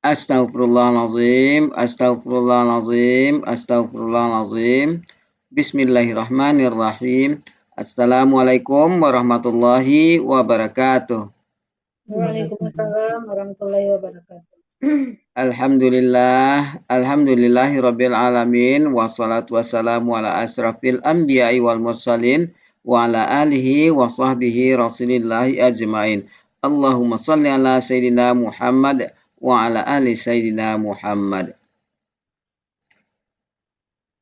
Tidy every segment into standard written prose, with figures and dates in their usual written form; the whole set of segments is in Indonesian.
Astaghfirullahalazim, astaghfirullahalazim, astaghfirullahalazim. Bismillahirrahmanirrahim. Assalamualaikum warahmatullahi wabarakatuh. Waalaikumsalam warahmatullahi wabarakatuh. Alhamdulillahirabbil alamin wassalatu wassalamu ala asrafil anbiya'i wal mursalin wa ala alihi wa sahbihi rasulillahi ajmain. Allahumma shalli ala sayyidina Muhammad wa ala ali sayyidina Muhammad.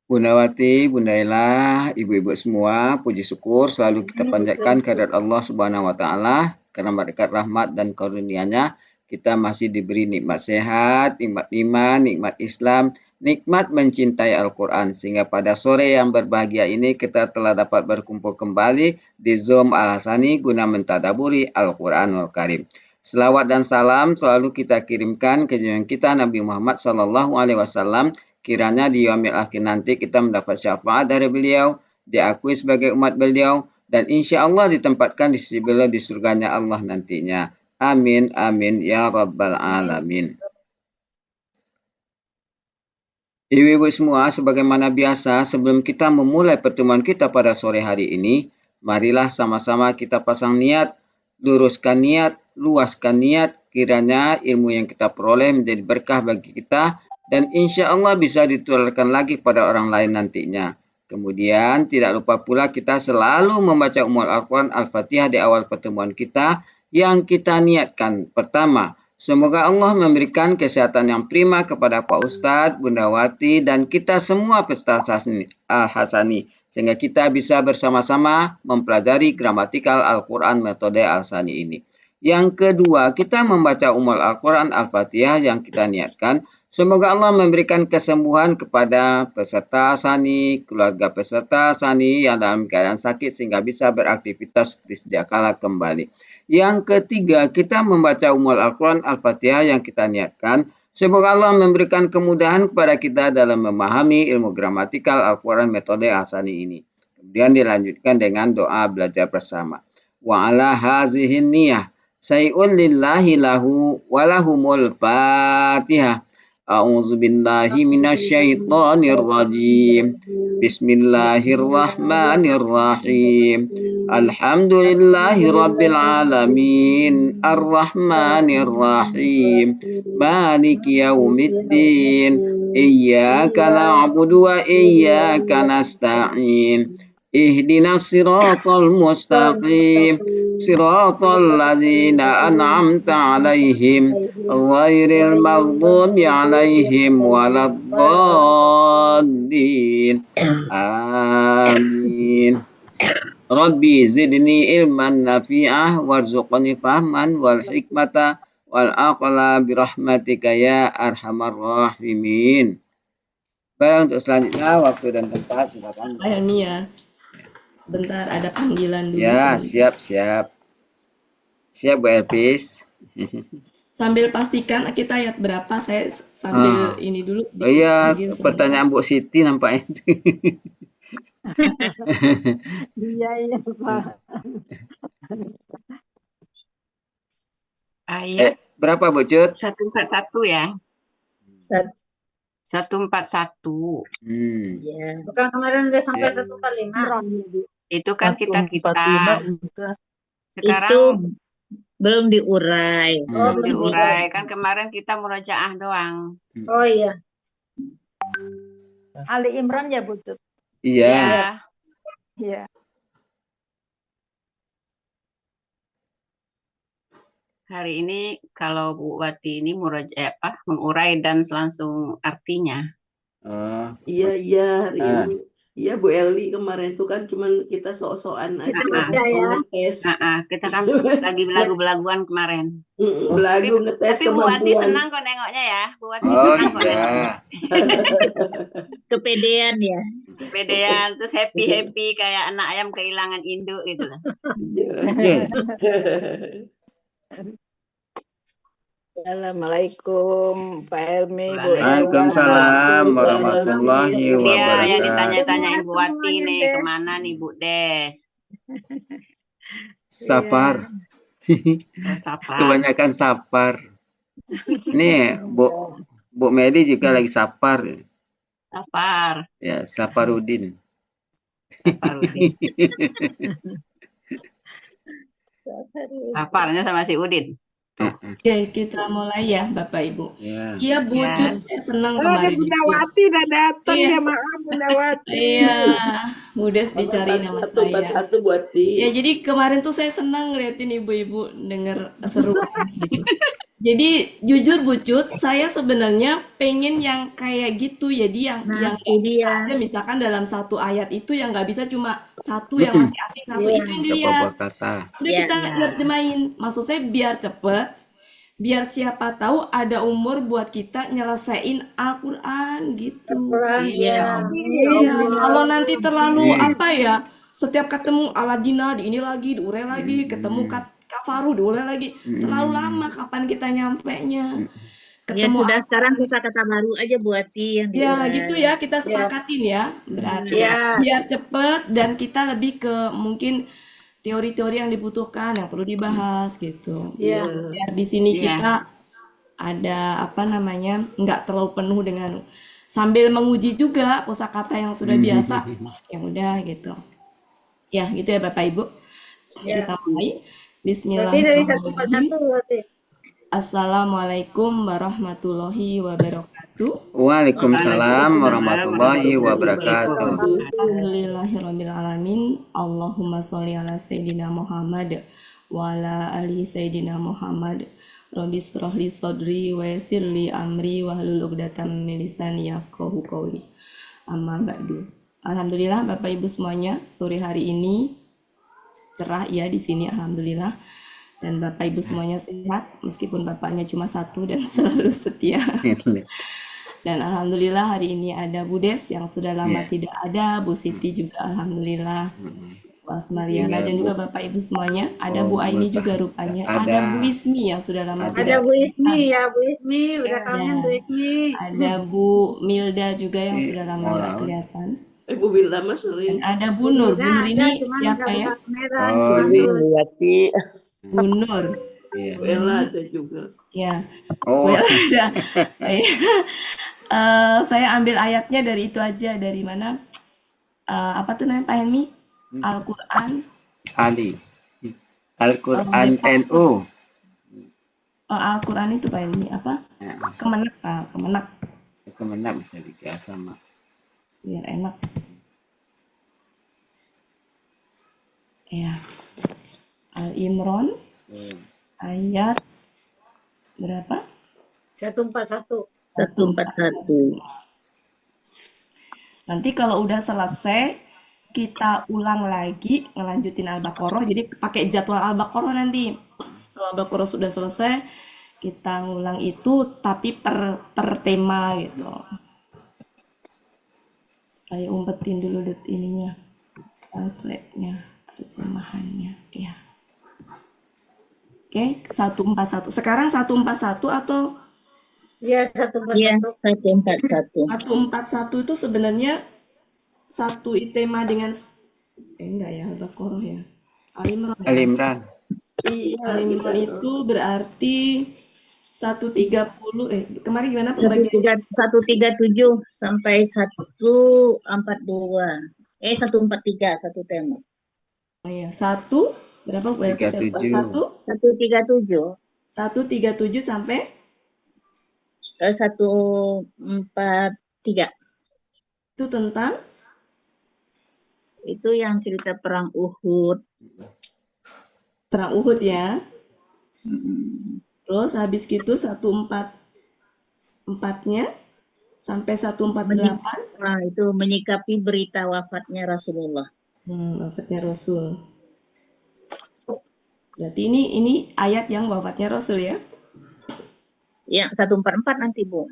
Bunda Wati, Bunda Ella, ibu-ibu semua, puji syukur selalu kita panjatkan kehadirat Allah Subhanahu wa taala karena berkat rahmat dan karunia-Nya kita masih diberi nikmat sehat, nikmat iman, nikmat Islam, nikmat mencintai Al-Qur'an sehingga pada sore yang berbahagia ini kita telah dapat berkumpul kembali di Zoom Al-Hasani guna mentadaburi Al-Qur'anul Karim. Selawat dan salam selalu kita kirimkan ke junjungan kita Nabi Muhammad SAW. Kiranya di yaumil akhir nanti kita mendapat syafaat dari beliau, diakui sebagai umat beliau, dan insya Allah ditempatkan di sisi beliau di surganya Allah nantinya. Amin, amin, ya rabbal alamin. Ibu-ibu semua, sebagaimana biasa, sebelum kita memulai pertemuan kita pada sore hari ini, marilah sama-sama kita pasang niat, luruskan niat, luaskan niat, kiranya ilmu yang kita peroleh menjadi berkah bagi kita, dan insya Allah bisa ditularkan lagi pada orang lain nantinya. Kemudian tidak lupa pula kita selalu membaca Ummul Al-Quran Al-Fatihah di awal pertemuan kita yang kita niatkan. Pertama, semoga Allah memberikan kesehatan yang prima kepada Pak Ustadz, Bunda Wati, dan kita semua peserta Al-Hasani. Sehingga kita bisa bersama-sama mempelajari gramatikal Al-Quran metode Al-Sani ini. Yang kedua, kita membaca Ummul Al-Quran Al-Fatihah yang kita niatkan. Semoga Allah memberikan kesembuhan kepada peserta Sani, keluarga peserta Sani yang dalam keadaan sakit sehingga bisa beraktivitas seperti sedia kala kembali. Yang ketiga, kita membaca Ummul Al-Quran Al-Fatihah yang kita niatkan. Semoga Allah memberikan kemudahan kepada kita dalam memahami ilmu gramatikal Al-Quran metode Al-Sani ini. Kemudian dilanjutkan dengan doa belajar bersama. Wa ala hazihin niyah say'un lillahi lahu walahumul fatihah. A'udzu billahi minasyaitonir rajim. Bismillahirrahmanirrahim. Alhamdulillahi rabbil alamin. Arrahmanirrahim. Maliki yaumiddin. Iyyaka na'budu wa iyyaka nasta'in. Ihdinas siratal mustaqim. Siratal ladzina an'amta 'alaihim ghairil maghdubi 'alaihim waladdallin. Amin. Rabbi zidni ilman nafi'ah warzuqni fahman wal hikmata wal aqla birahmatika ya arhamar rahimin. Baik, untuk selanjutnya waktu dan tempat silakan. Ayo nih ya. Bentar, ada panggilan dulu. Ya, siap. Siap Bu Elpis. Sambil pastikan kita ayat berapa, saya sambil ini dulu. Oh iya, pertanyaan Bu Siti nampaknya. Iya Pak. Ayat berapa Bu Cut? 141 ya. 141. Ya. Bukan kemarin udah sampai 145. Itu kan kita. Sekarang itu belum diurai. Belum diurai. Kan kemarin kita murojaah doang. Oh iya. Ali Imran ya Bu Tut? Iya. Iya. Hari ini kalau Bu Wati ini mengurai dan langsung artinya. Iya hari ini. Iya Bu Eli kemarin itu kan cuman kita sok-sokan aja ngetes. Kita kan lagi belagu-belaguan kemarin. Belagu ngetes tapi Bu Wati senang kok nengoknya ya. Bu Wati senang kok nengoknya. Kepedean ya. Kepedean terus happy kayak anak ayam kehilangan induk gitu. Assalamualaikum Pak Helmi. Waalaikumsalam warahmatullahi wabarakatuh. Yang ditanya-tanyain Bu Wati nih, kemana nih Bu Des? Sapar. Kebanyakan sapar. Ini Bu Medi juga lagi sapar. Safar. Ya, Saparudin. Safarudin. Safarnya sama si Udin. Oke, kita mulai ya Bapak Ibu. Ya. Iya Bu Ya. Cut, saya senang Oh, ada kemarin Bunda itu. Wati udah datang Iya. ya, maaf Bunda Wati. Iya, Budes dicari nama saya. Satu buat Ya, jadi kemarin tuh saya senang ngeliatin ibu-ibu denger seruan gitu. Jadi jujur Bu Cut, saya sebenarnya pengen yang kayak gitu. Jadi yang Nah, nggak itu bisa dia. aja misalkan dalam satu ayat itu yang nggak bisa cuma satu yang masih asing satu Iya. itu yang Apa dilihat. kata? Udah Iya, kita iya. terjemahin. Maksud saya biar cepet, biar siapa tahu ada umur buat kita nyelesain Al-Quran gitu. Quran, Iya. Iya, kalau nanti terlalu Iya. apa ya, setiap ketemu Aladina di ini lagi, diurai lagi, ketemu Kafaru diurai lagi, terlalu lama kapan kita nyampenya. Ya Ketemu sudah sekarang kata baru aja buati yang ya diurai. gitu ya, kita sepakatin ya. Berarti Ya. biar cepet dan kita lebih ke mungkin teori-teori yang dibutuhkan, yang perlu dibahas gitu. Iya. Biar di sini Iya. kita ada apa namanya, nggak terlalu penuh dengan sambil menguji juga kosakata yang sudah biasa. Ya udah gitu. Ya gitu ya Bapak Ibu. Kita mulai. Berarti dari satu per Bismillahirrahmanirrahim. satu berarti. Assalamualaikum warahmatullahi wabarakatuh. Waalaikumsalam warahmatullahi wabarakatuh. Alhamdulillahirrahmanirrahim. Allahumma sholli ala Sayyidina Muhammad wa ala ali Sayyidina Muhammad. Rabbi shrah li sadri wa yassir li amri wahlul 'uqdatam min lisani yafqahu qawli. Amma ba'du. Alhamdulillah Bapak Ibu semuanya, sore hari ini cerah ya di sini alhamdulillah. Dan Bapak Ibu semuanya sehat meskipun bapaknya cuma satu dan selalu setia. Dan alhamdulillah hari ini ada Budes yang sudah lama tidak ada, Bu Siti juga alhamdulillah, Mas Mariana dan juga Bapak Ibu semuanya. Ada Bu Aini juga rupanya. Ada Bu Ismi yang sudah lama Ada tidak. Bu Ismi ya, Bu Ismi. Udah kangen Bu Ismi. Ada Bu Milda juga yang sudah lama nggak kelihatan. Ibu Bila mah sering. Dan ada Bu Nur. Bu Nur ini cuman siapa nggak ya? buka kamera. Oh, cuma ini. tuh. Wati. Bu Nur. Iya. Bella ada juga. Ya. Oh, Well, ada. Saya ambil ayatnya dari itu aja, dari mana? Apa tuh namanya Pak Helmi? Al-Quran. Ali. Al-Quran NU. Al-Quran itu Pak Helmi apa? Ya, Kemenak, Kemenak. Kemenak bisa dikasih sama. Biar enak. Ya. Al-Imran ayat berapa? 141. 141. Nanti kalau udah selesai kita ulang lagi ngelanjutin Al-Baqarah. Jadi pakai jadwal Al-Baqarah nanti. Kalau Al-Baqarah sudah selesai kita ngulang itu tapi per tema gitu. Saya umpetin dulu ininya, translate-nya, terjemahannya, ya. Oke, 141. Sekarang 141 atau Iya, 141. Iya, 141. 141 itu sebenarnya satu tema dengan enggak ya, Al-Baqarah ya. Al-Imran. Ya? Al-Imran. Iya. Al-Imran itu berarti 130 kemarin gimana pembagian? 137 sampai 142. 143 satu tema. Oh iya, berapa? 37. 137 137 sampai 143. itu tentang Itu yang cerita perang Uhud. perang Uhud ya. Mm. Terus habis gitu 144-nya sampai 148. Nah, itu menyikapi berita wafatnya Rasulullah. Wafatnya Rasul. Berarti ini ayat yang wafatnya Rasul ya? Ya, 144 nanti, Bu.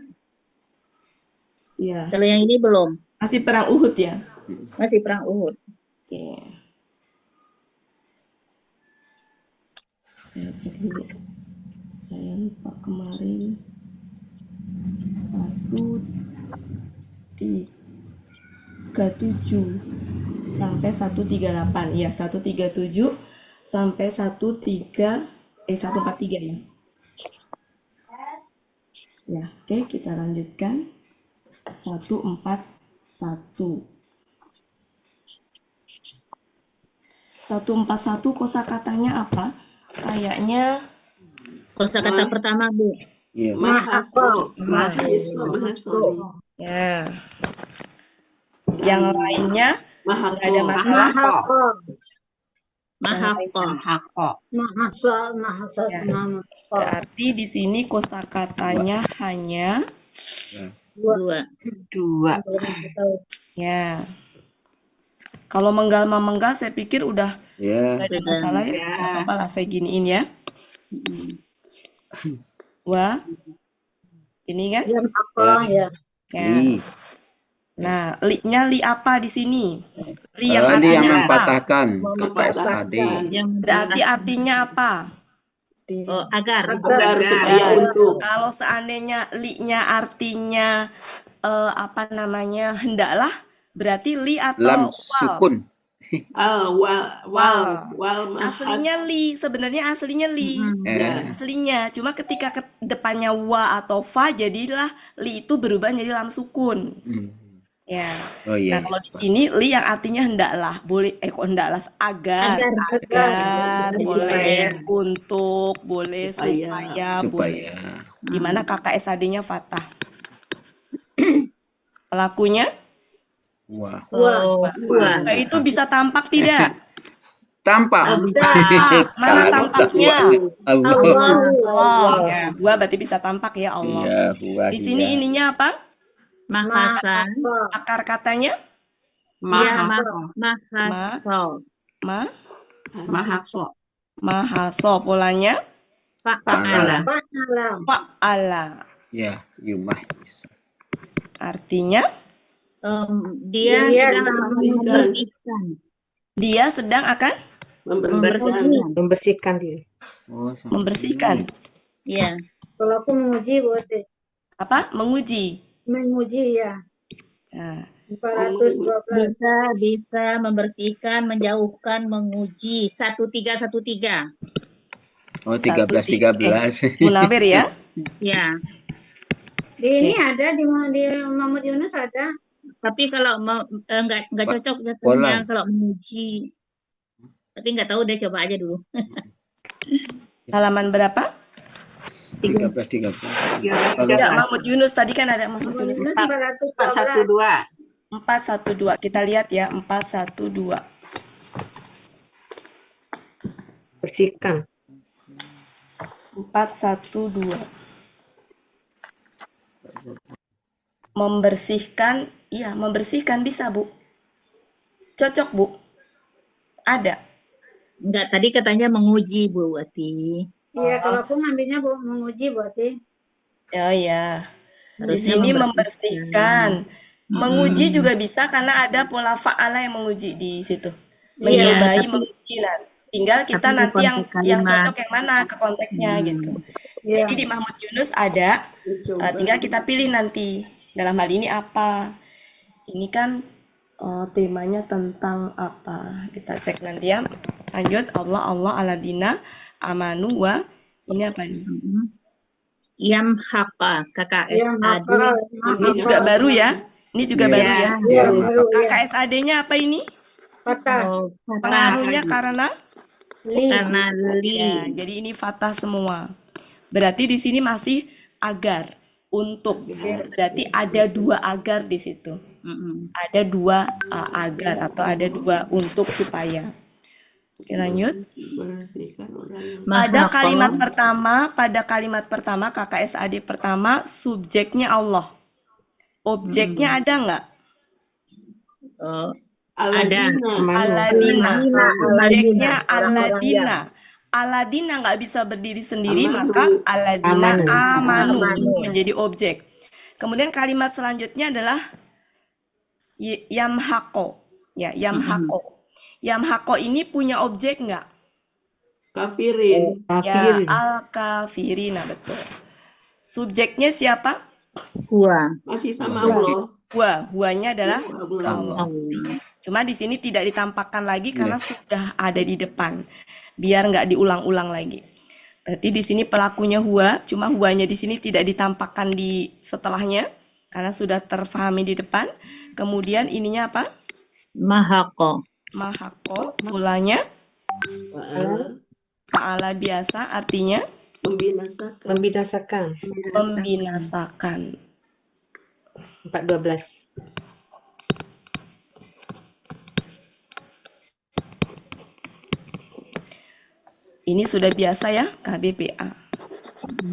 Iya. Kalau yang ini belum. Masih perang Uhud ya? Masih perang Uhud. Oke. Saya cek dulu. Saya lupa kemarin. 137 sampai 138. Iya, 137 sampai 143 ya. Ya, oke, kita lanjutkan. 141. 141 kosakatanya apa? Kayaknya Kosakata pertama, Bu. Iya. Mahaso. Mahasiswa, mahasori. ya. Yang lainnya nggak ada Mahako. masalah. Mahako. Mahako. Mahako. Mahasa Ya. nama. Berarti di sini kosakatanya hanya Dua. Dua. ya. Kalau menggal saya pikir udah Ya. nggak ada Sudah. masalah ya. Ya. Nggak apa-apa lah, saya giniin ya. Wah, ini kan? Yang apa ya? Ya. Li. Nah, li-nya li apa di sini? Li yang Li yang artinya apa? mempatahkan. Mempatahkan. KKSAD. Yang Berarti artinya apa? oh, agar. Agar supaya Ya. untuk. Kalau seandainya li-nya artinya apa namanya hendaklah, berarti li atau Lam wal. sukun. Wal mahas. Aslinya li, sebenarnya aslinya li. Eh, Aslinya, cuma ketika ke depannya wa atau fa, jadilah li itu berubah jadi lam sukun. hmm. Ya. Oh Nah, iya. kalau di sini li yang artinya hendaklah, boleh kok hendaklah agar, boleh untuk, boleh supaya, boleh. Supaya. Di mana KKSAD-nya fathah. Pelakunya Wah. Oh, dua. nah, itu bisa tampak tidak? Tampak. Tampak. Mana tampaknya? Allah. Allah. Ya, gua berarti bisa tampak ya Allah. Iya, huwa Di sini hiya. ininya apa? Mahasa. Akar katanya Mahako. Mahaso. ma Mahaso. mahaso, polanya Fa'ala. fa'ala. Ya, yumahis. Artinya Dia sedang membersihkan. dia sedang akan Membersihkan. Oh, sama membersihkan. Ya. Kalau aku menguji berarti Apa? Menguji. menguji ya. Nah, 412. Bisa membersihkan, menjauhkan, menguji. 1313. Oh, 13. Munawir ya. Ya. Di ini ada di Muhammad Yunus ada. Tapi kalau enggak cocok Pola. jatuhnya kalau menguji. Tapi nggak tahu deh, coba aja dulu. Halaman berapa? 13. Tidak, Mahmud Yunus tadi kan ada Mahmud Muhammad Yunus. Yunus 412. 412. 412. Kita lihat ya, 412. Bersihkan. 412. Membersihkan, iya, membersihkan bisa, Bu. Cocok, Bu. Ada. Enggak, tadi katanya menguji, Bu Wati. Iya, kalau aku ngambilnya menguji berarti. Oh iya. Di Harusnya sini membersihkan. membersihkan. Menguji juga bisa karena ada pola fa'ala yang menguji di situ. Iya, Mencobai, tapi- menguji. Nah, tinggal kita Tapi nanti yang konteks kalimat. cocok yang mana ke konteksnya gitu. Iya. Jadi di Mahmud Yunus ada, tinggal kita pilih nanti dalam hal ini apa. Ini kan temanya tentang apa? Kita cek nanti ya. Lanjut, Allah aladina amanu wa ini apa nih? Yamhaqa, KKSAD. Ini juga baru ya. Ini juga Iya. baru ya. Iya, Ya, baru ya. KKSAD-nya apa ini? Patah. Oh, Pengaruhnya karena karena li. ya, jadi ini fathah semua. Berarti di sini masih agar, untuk. Berarti ada dua agar di situ. Mm-mm. Ada dua agar atau ada dua untuk supaya. Oke, lanjut. Bersihkan orang. Pada Mahaqa. kalimat pertama KKSAD pertama subjeknya Allah. Objeknya ada nggak? Oh, Alazina. Aladina. Objeknya Orang-orang Aladina. Aladina nggak bisa berdiri sendiri, Amanu. maka Aladina amanu Amanu. menjadi objek. Kemudian kalimat selanjutnya adalah yamhaqo. Ya, yamhaqo. Yamhaqo ini punya objek nggak? Kafirin. Ya, al-kafirina, betul. Subjeknya siapa? huwa. Masih sama Allah. Huanya adalah Allah. Allah. Allah. Cuma di sini tidak ditampakkan lagi karena sudah ada di depan. Biar nggak diulang-ulang lagi. Berarti di sini pelakunya huwa, cuma huwanya di sini tidak ditampakkan di setelahnya karena sudah terfahami di depan. Kemudian ininya apa? Mahako. Mahako, mulanya Fa'ala fa'ala biasa, artinya membinasakan. Membinasakan. membinasakan. 4:12. Ini sudah biasa ya, KBPA.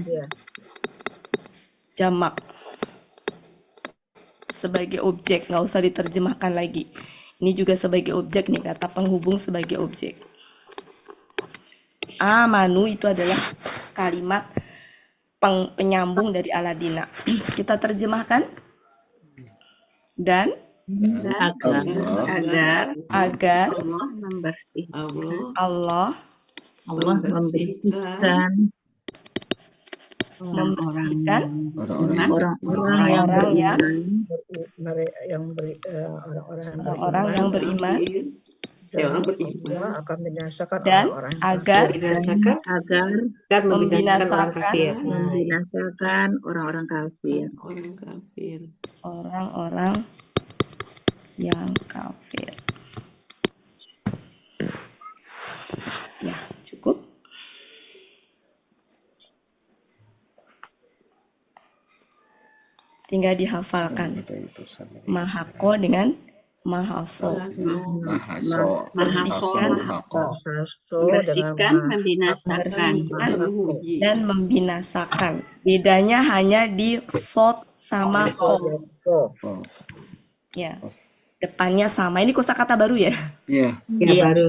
Iya. Jamak sebagai objek, nggak usah diterjemahkan lagi. Ini juga sebagai objek nih, kata penghubung sebagai objek. Amanu itu adalah kalimat penyambung dari aladina. Kita terjemahkan. Dan Agar agar agar Allah membersihkan Allah Allah membersihkan orang-orang membersihkan Orang-orang yang orang-orang yang orang-orang beriman, Orang-orang yang beriman orang beriman Allah akan membinasakan dan orang-orang agar membinasakan agar dan membinasakan orang membinasakan kafir. membinasakan orang-orang kafir. orang kafir. orang-orang yang kafir. Ya, cukup. Tinggal dihafalkan. Mahako dengan mahaso. Mahaso. Bersihkan membersihkan, membinasakan. Bersihkan dan membinasakan. Bedanya hanya di sod sama ko. Oh, Ya. Depannya sama. Ini kosakata baru ya? iya. Ya baru.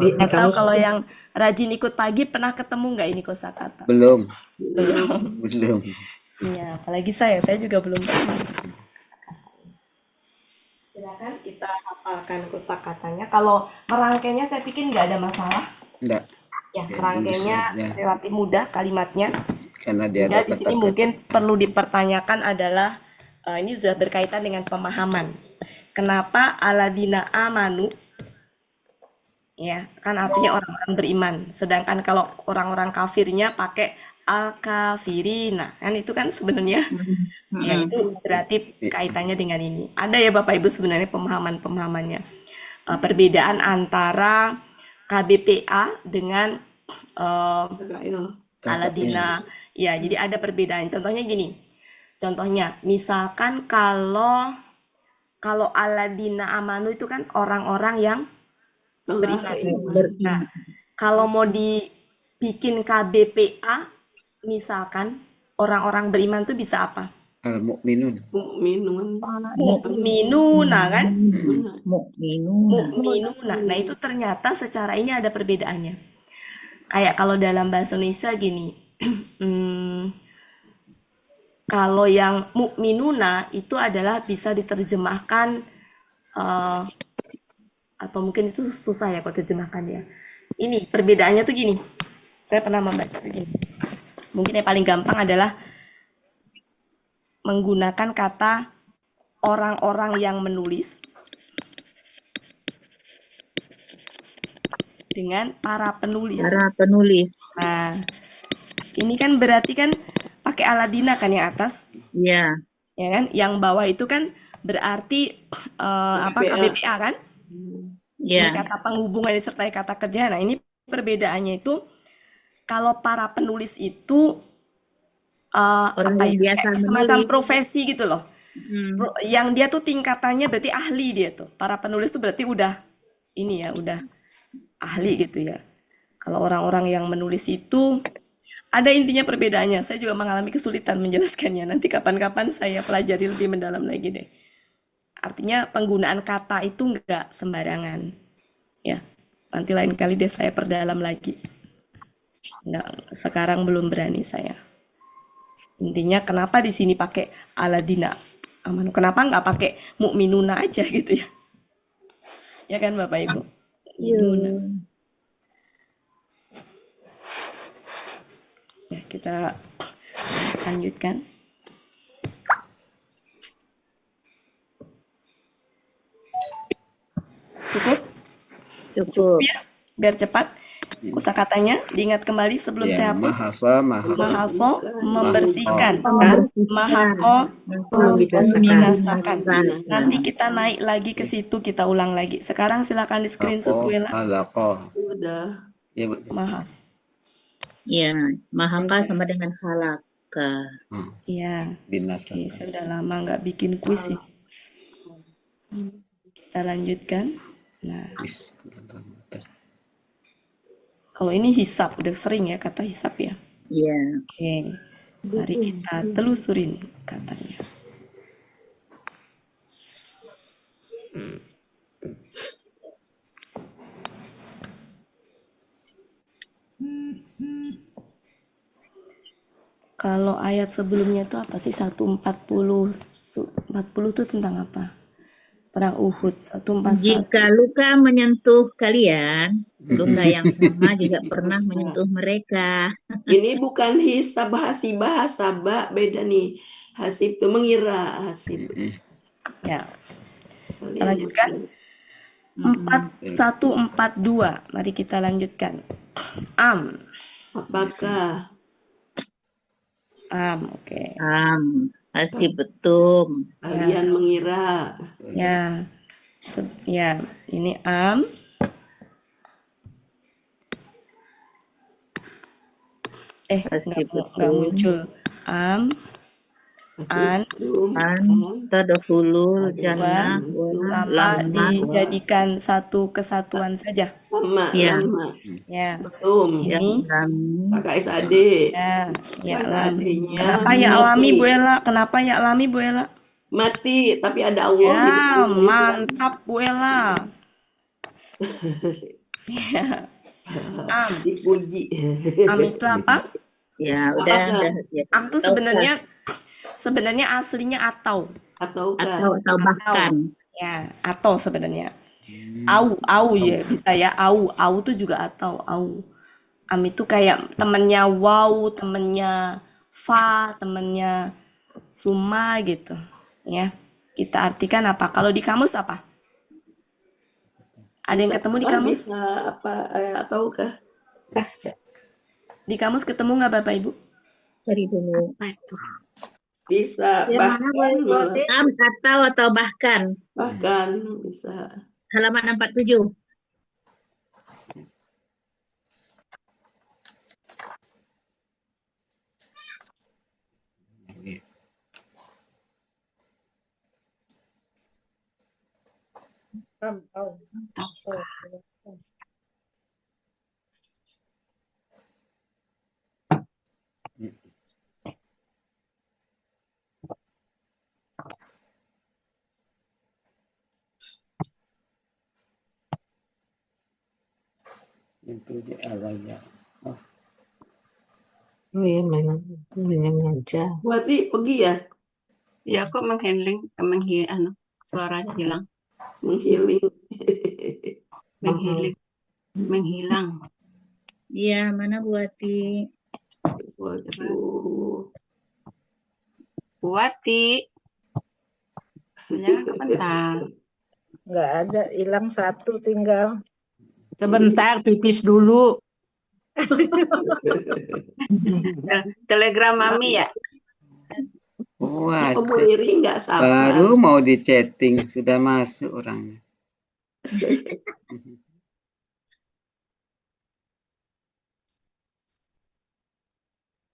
Di Nggak tahu kamus kalau yang rajin ikut pagi pernah ketemu nggak ini kosakata? Belum. Belum. Belum. Iya, apalagi saya juga belum pernah. Silakan kita hafalkan kosakatanya. Kalau merangkainya saya pikir nggak ada masalah. Enggak. Ya, Ya, merangkainya bisa aja. relatif mudah kalimatnya. Karena dia Tinggal ada di sini kata-kata. mungkin perlu dipertanyakan adalah ini sudah berkaitan dengan pemahaman. Kenapa aladina amanu? Ya, kan artinya orang-orang beriman. Sedangkan kalau orang-orang kafirnya pakai al-kafirina. Kan itu kan sebenarnya ya itu berarti kaitannya dengan ini. Ada ya Bapak Ibu sebenarnya pemahaman-pemahamannya. Perbedaan antara KBPA dengan aladina. Ya, jadi ada perbedaan. Contohnya gini. Contohnya, misalkan kalau aladina amanu itu kan orang-orang yang beriman. Nah, kalau mau dibikin KBPA, misalkan orang-orang beriman itu bisa apa? Al-mu'minun. Mu'minuna kan? Mukminuna. Mu'minuna. Nah, itu ternyata secara ini ada perbedaannya. Kayak kalau dalam bahasa Indonesia gini. Kalau yang mu'minuna itu adalah bisa diterjemahkan atau mungkin itu susah ya kalau terjemahkan ya. Ini perbedaannya tuh gini. Saya pernah membaca tuh gini. Mungkin yang paling gampang adalah menggunakan kata orang-orang yang menulis dengan para penulis. Para penulis. Nah, ini kan berarti kan pakai aladina kan yang atas, Ya, ya kan? Yang bawah itu kan berarti apa KBPA kan? Ini ya. kata penghubungan disertai kata kerja. Nah, ini perbedaannya itu kalau para penulis itu Orang apa yang ya? biasa Kayak semacam menulis. profesi gitu loh. Yang dia tuh tingkatannya berarti ahli dia tuh. Para penulis tuh berarti udah ini ya, udah ahli gitu ya. Kalau orang-orang yang menulis itu ada intinya perbedaannya. Saya juga mengalami kesulitan menjelaskannya. Nanti kapan-kapan saya pelajari lebih mendalam lagi deh. Artinya penggunaan kata itu nggak sembarangan. Ya, nanti lain kali deh saya perdalam lagi. Nggak, sekarang belum berani saya. Intinya kenapa di sini pakai aladina amanu? Kenapa nggak pakai mu'minuna aja gitu ya? Ya kan Bapak Ibu? Mu'minuna. Ya, kita lanjutkan. Cukup? Cukup. Ya, biar cepat. kosakatanya diingat kembali sebelum Ya, saya hapus. mahasa, mahasa. Mahaso membersihkan, Membersihkan. mahako Membinasakan. membinasakan. Membinasakan. Nanti kita naik lagi ke situ, kita ulang lagi. Sekarang silakan di screenshot Bu Ako, Ella. halako. Sudah. Ya, Bu. Mahas. Ya, mahaka sama dengan halaka. Iya. Oke, Binasakan. saya udah lama nggak bikin kuis ya. Kita lanjutkan. Nah, kalau ini hisap, udah sering ya kata hisap ya. Ya, Oke, mari kita telusurin katanya. Kalau ayat sebelumnya itu apa sih? 140 40 itu tentang apa? Perang Uhud 141. jika luka menyentuh kalian, luka yang sama juga pernah menyentuh mereka. Ini bukan hisab hasibah hasabah, beda nih. Hasib itu mengira, hasib. Ya, kita lanjutkan. 4142. Mari kita lanjutkan. Apakah Oke. Hasib betul. kalian mengira? Ya. Ya, ini Hasib nggak muncul. An Tadkhulul jannah lama dijadikan satu kesatuan saja. Lama, Ya. lama. Ya. Betul. yang Ini kami Pakai SAD. ya Kan lam. adanya Kenapa ya alami Bu Ella? Kenapa ya alami Bu Ella? mati, tapi ada Allah di Ya, belakangnya. mantap Bu Ella. Ya. Dipuji. Itu apa? ya udah ya. Itu sebenarnya aslinya atau Ataukah? atau bahkan ya, atau sebenarnya. Au ya bisa ya. Au tuh juga atau au. Itu kayak temennya wow, temennya fa, temennya suma gitu. Ya. Kita artikan apa? Kalau di kamus apa? Ada yang ketemu di kamus? Bisa apa? Ataukah? Di kamus ketemu nggak Bapak Ibu? cari dulu Bisa Yang mana bahkan, boleh buat atau bahkan bahkan bisa. halaman 47. Itu di awalnya. Oh iya, mainan ngajar. Berarti pergi ya? Ya, kok suaranya hilang. Menghiling. Menghilang. Iya, mana Buati? Waduh. Buati. Jangan kebentar. Nggak ada, hilang satu tinggal. Sebentar, pipis dulu. Telegram Mami ya? Wah, Kamu iri nggak sabar? baru mau di chatting sudah masuk orangnya.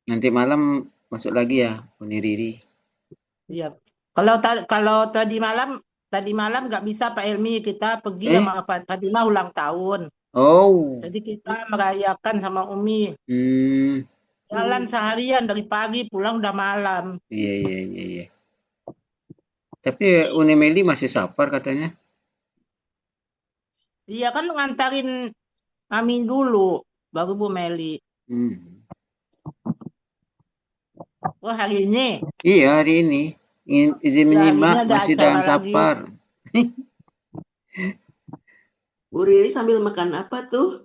Nanti malam masuk lagi ya, Buni Riri. Iya. Kalau tadi malam nggak bisa Pak Elmi, kita pergi sama Pak Fatimah ulang tahun. Oh. Jadi kita merayakan sama Umi. Jalan seharian dari pagi, pulang udah malam. Iya. Tapi Uni Meli masih sabar katanya. Iya kan ngantarin Amin dulu, baru Bu Meli. Oh hari ini? Iya hari ini. Izin menyimak masih dalam sapar. Bu Riri sambil makan apa tuh?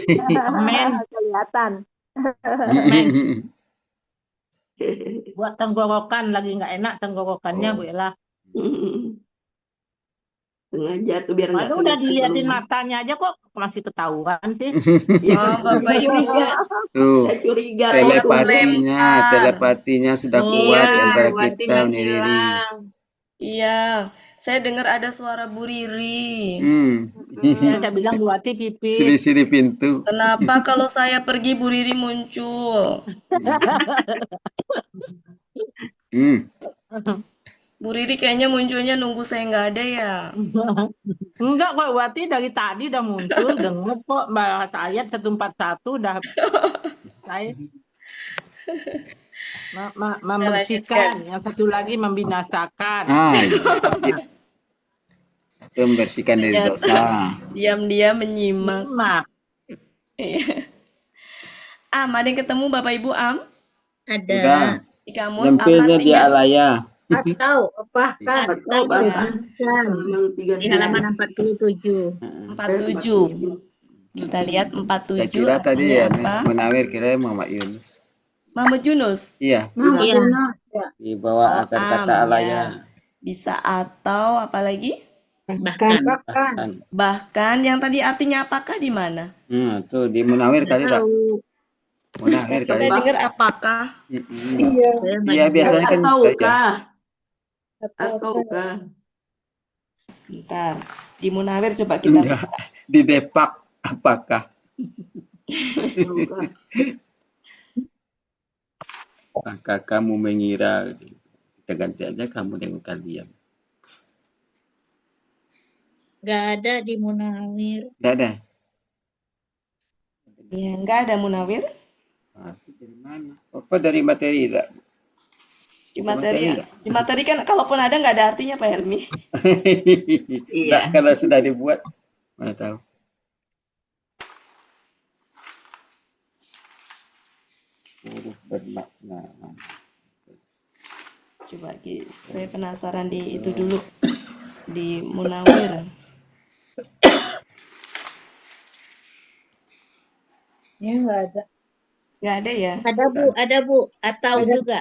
Permen. kelihatan. Permen. Buat tenggorokan, lagi nggak enak tenggorokannya Bu Ella. Sengaja tuh biar nggak Waduh, udah kelihatan diliatin rumah. matanya aja kok masih ketahuan sih. Ya, Oh, Bapak saya Ibu, curiga, Tuh, saya curiga saya tuh tumbuh. telepatinya, pelempar. telepatinya sudah Oh, kuat Iya, antara Bu Wati kita, Uni Riri. menghilang. Iya, saya dengar ada suara Bu Riri. Saya bilang Bu Wati pipis. Siri-siri pintu. Kenapa kalau saya pergi Bu Riri muncul? Hmm. Bu Riri kayaknya munculnya nunggu saya nggak ada ya. Enggak kok, Bu Wati dari tadi udah muncul, denger kok bahasa ayat 141 udah saya membersihkan, yang satu lagi membinasakan. Ah, iya. Itu membersihkan dari dosa. Diam-diam menyimak. Simak. Iya. Ada yang ketemu Bapak Ibu Sudah. ada. Di kamus apa Lempilnya dia artinya? alaya. Atau bahkan Atau bahkan Kan halaman di halaman 47. 47. Kita lihat Saya 47 kira tadi artinya ya, apa? Munawir kira Muhammad Yunus. Muhammad Yunus. Iya, Iya. di bawah akar kata alaya. Ya. Bisa atau apalagi? Bahkan Bahkan yang tadi artinya apakah di mana? Tuh di Munawir kali tak? tahu. Munawir kali. Saya dengar apakah. Iya, biasanya kan kita ya. ataukah Bentar. Di Munawir coba kita Enggak. Di Depak apakah? Apakah kamu mengira? Kita ganti aja kamu dengan kalian. Gak ada di Munawir. Tidak ada. Ya, enggak ada Munawir. Dari mana? Apa dari materi tak? Di materi. Materi Di materi kan kalaupun ada nggak ada artinya Pak Helmi. Iya. Kalau sudah dibuat, mana tahu. Huruf bermakna. Coba saya penasaran di itu dulu. Di Munawir. ya nggak ada. Nggak ada ya? Ada Bu. Atau Ada. juga.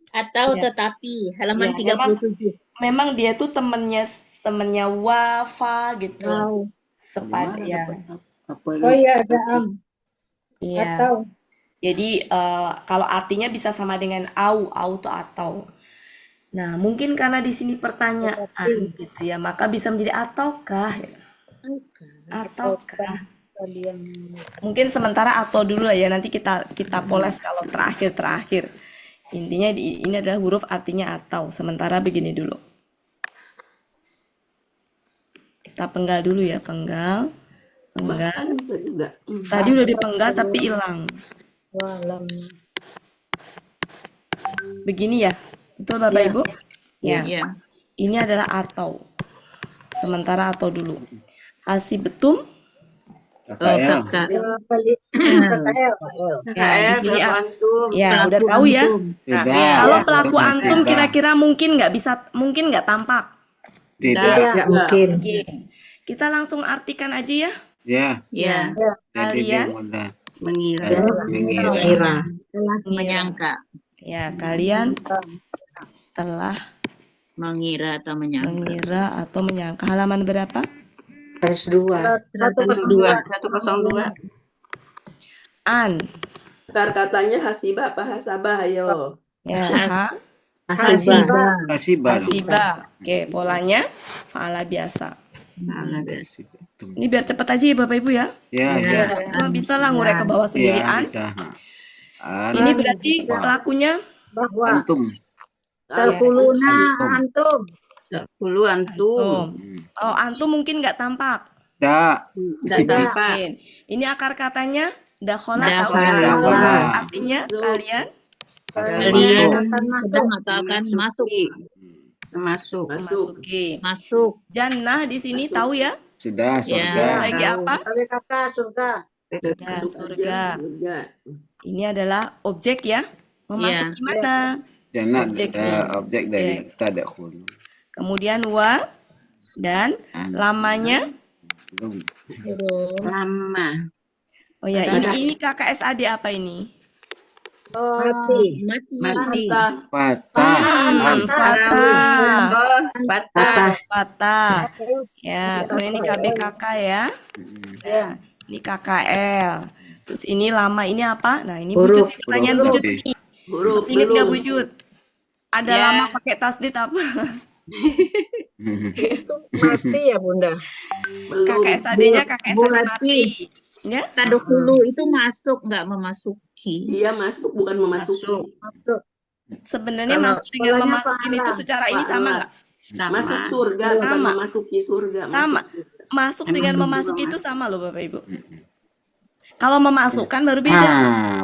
Atau Ya. tetapi halaman Ya, 37. Memang dia tuh temennya Wafa gitu. Wow. Sepad ya. Apa Oh iya ada Iya. atau Jadi kalau artinya bisa sama dengan au tuh atau. Nah, mungkin karena di sini pertanyaan gitu ya, maka bisa menjadi ataukah? Ataukah? kalian Mungkin sementara atau dulu lah ya, nanti kita poles kalau terakhir. Intinya ini adalah huruf artinya atau. Sementara begini dulu. Kita penggal dulu ya, penggal. bisa juga. Tadi udah dipenggal tapi hilang. walam Begini ya, betul Bapak Ibu? Ya. Iya. Ini adalah atau. Sementara atau dulu. Hasibetum. KKL. kali KKL Ya, di sini Pelaku antum. ya udah Pelaku tahu ya. antum. Nah, Tidak. kalau Ya, pelaku Tidak. antum kira-kira mungkin nggak tampak. Tidak. tidak mungkin Oke. Kita langsung artikan aja ya. Ya. Ya. Jadi dia Kalian mudah. Mengira. Mengira. mengira Telah menyangka. ya kalian telah Mengira atau menyangka. mengira atau menyangka. Halaman berapa? garis 2 102. 102. An. Akar katanya hasibah apa hasabah, ayo. Ya, hasibah Hasibah. hasiba. Oke, polanya faala biasa. Hasibatum. Ini biar cepet aja ya Bapak Ibu ya. Ya, ya. Cuma bisa lah ngurek ke bawah sendiri Ya, an. bisa. An. Ini berarti pelakunya bahwa Antum. terkuluna Antum. antum 10 antum. tuh. Oh, antum mungkin nggak tampak. Da. Tidak tampak. Mungkin. Ini akar katanya dakhola. Dakhola. Artinya kalian Kalian akan masuk sedang atau akan masuk. Masuk. memasuki. Masuk. Jannah di sini tahu ya? Sudah, surga. Ya. Lagi apa? kali kata surga Ya, surga. Surga. Ini adalah objek ya. Memasuki mana? Jannah Objek sudah ini. objek dari tadakhul. Kemudian wa dan lamanya. Belum. Huruf. Lama. Oh ya, ini KKSAD apa ini? Mati. Mati. Mati. Patah. Patah. Fatah. Oh, patah. Fatah. Ya, kemudian ini KBKK ya. Nah, ini KKL. Terus ini lama ini apa? Nah, ini Bujut. Huruf. Pertanyaan Huruf Bujut B. ini. Huruf Masih ingat nggak belum. Bujut? Ada Ya. lama pakai tasdid apa? Itu mati ya Bunda. Belum. KKSAD-nya KKSAD Bu mati. Hati. Ya. Tanda hulu itu masuk nggak memasuki. Iya masuk bukan memasuki. Masuk. Sebenarnya Kalau masuk dengan polanya memasukin itu pahala. secara ini sama nggak? Sama. Masuk surga bukan Sama. memasuki surga. Sama. Masuk surga. Masuk Emang dengan juga memasuki itu masuk. sama loh Bapak Ibu. Kalau memasukkan baru beda.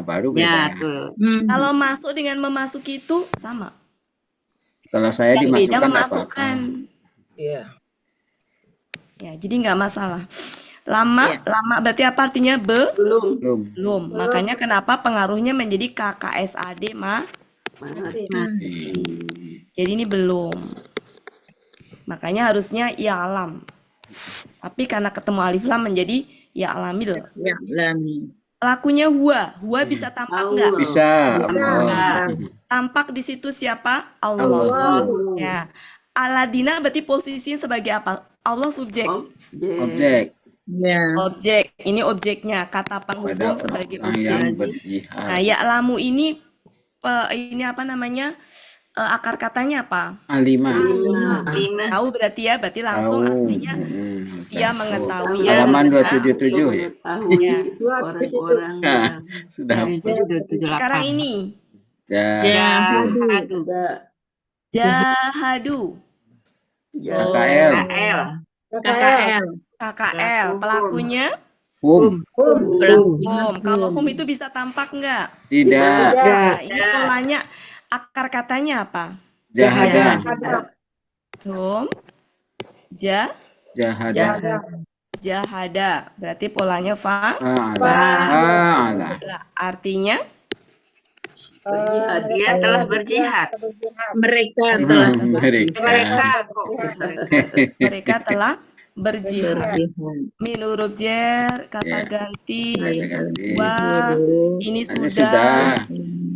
Baru Ya, beda. tuh. Kalau masuk dengan memasuki itu sama. Kalau saya Yang beda dimasukkan nggak memasukkan. apa-apa. Iya. Ya, jadi nggak masalah. Lama berarti apa artinya Belum. belum. Makanya kenapa pengaruhnya menjadi KKSAD Mati. Mati. Jadi ini belum. Makanya harusnya i'lam. Tapi karena ketemu alif lam menjadi ya'lamil. Ya, lami. Pelakunya huwa bisa tampak nggak? Allah. Bisa. Bisa. Allah. Tampak di situ siapa? Allah. Allah. Ya. Aladina berarti posisinya sebagai apa? Allah subjek. Objek. Ya. Objek. Ini objeknya. Kata Pada penghubung sebagai orang yang objek. berjihad. Nah, ya'lamu ini apa namanya? Akar katanya apa? Alima. Lima. Tahu berarti ya, berarti langsung Tahu. artinya dia mengetahui. Halaman Ya. 277 ya. Mengetahui Ya. orang-orang Nah, yang sudah Yang hafal. 778. Sekarang ini Jahadu. jahadu. KKL. KL. KKL. KKL. Pelakunya Hum. Kalau hum itu bisa tampak nggak? Tidak. Nah, ini polanya akar katanya apa? Jahada. Hum, Jahada. jahada. Berarti polanya Fa'ala. artinya Dia telah berjihad. Mereka telah mereka telah berjihad. berjihad. Min huruf jer, kata ganti, Ganti. wa, ini Ini sudah.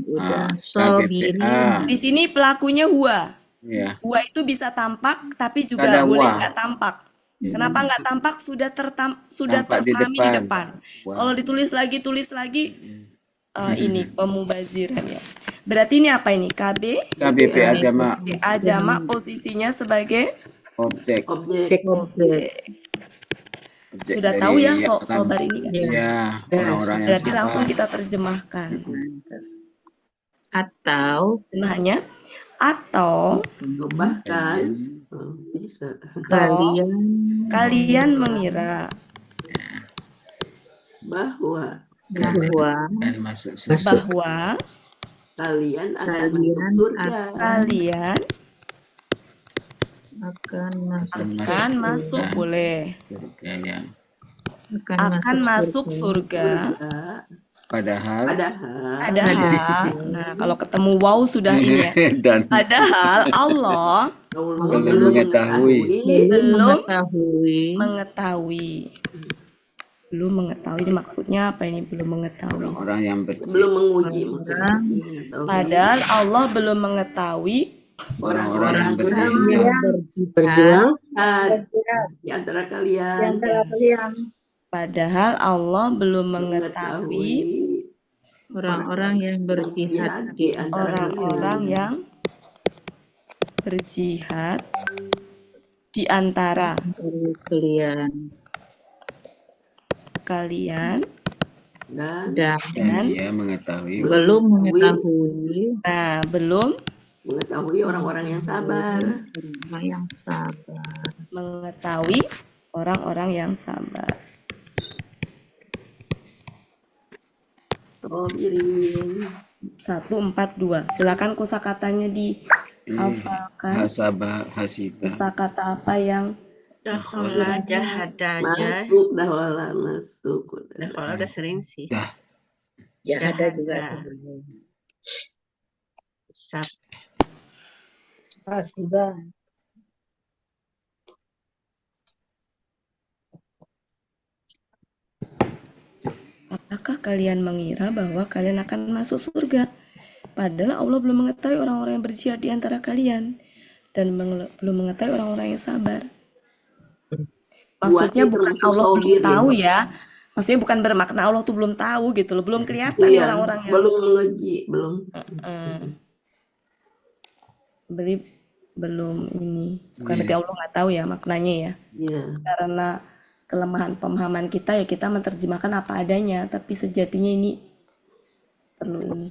Udah KBPA. sobirin. Di sini pelakunya huwa. Ya. Huwa itu bisa tampak, tapi juga Kada boleh wa. nggak tampak. Kenapa nggak tampak? Sudah Tampak di terpahami di depan. depan. Wah. Kalau tulis lagi, ini pemubaziran ya. Berarti ini apa ini? KBPA jamak. Jamak posisinya sebagai Objek. objek. Objek. Objek sudah dari tahu ya yang sobar ini kan? Ya, orang-orang yang Berarti langsung sabar. kita terjemahkan. Atau Terjemahannya atau Bahkan bisa. kalian mengira Bahwa Dan masuk surga. bahwa kalian akan masuk surga. kalian akan masuk boleh Surga yang akan masuk surga. padahal Padahal, nah kalau ketemu wow sudah ini ya. dan Padahal Allah belum mengetahui. mengetahui. Belum mengetahui ini maksudnya apa ini belum mengetahui? Orang yang berjihad. belum menguji maksudnya. Padahal Allah belum mengetahui Orang-orang yang berjuang di antara kalian. Padahal Allah belum mengetahui orang-orang yang berjihad di antara orang-orang yang berjihad di antara kalian dan dan dia mengetahui belum mengetahui nah belum mengetahui orang-orang yang sabar. Mengetahui orang-orang yang sabar. Sobirin. 142. Silakan kosakatanya dihafalkan. hasibah. Kosakata apa yang Dakhala jahadanya. Masuk dahwala masuk. Dakhala udah sering sih. ya ada juga. Hasibah. Apakah kalian mengira bahwa kalian akan masuk surga? Padahal Allah belum mengetahui orang-orang yang berjihad di antara kalian dan belum mengetahui orang-orang yang sabar. Maksudnya Buati bukan termasuk Allah belum soldir ya, tahu Mbak. ya. Maksudnya bukan bermakna Allah tuh belum tahu gitu loh. Belum kelihatan nih Iya, orang-orangnya. belum menguji, belum. Belum ini. Bukan berarti Allah nggak tahu ya maknanya ya. Iya. Karena kelemahan pemahaman kita ya kita menerjemahkan apa adanya. Tapi sejatinya ini perlu ini.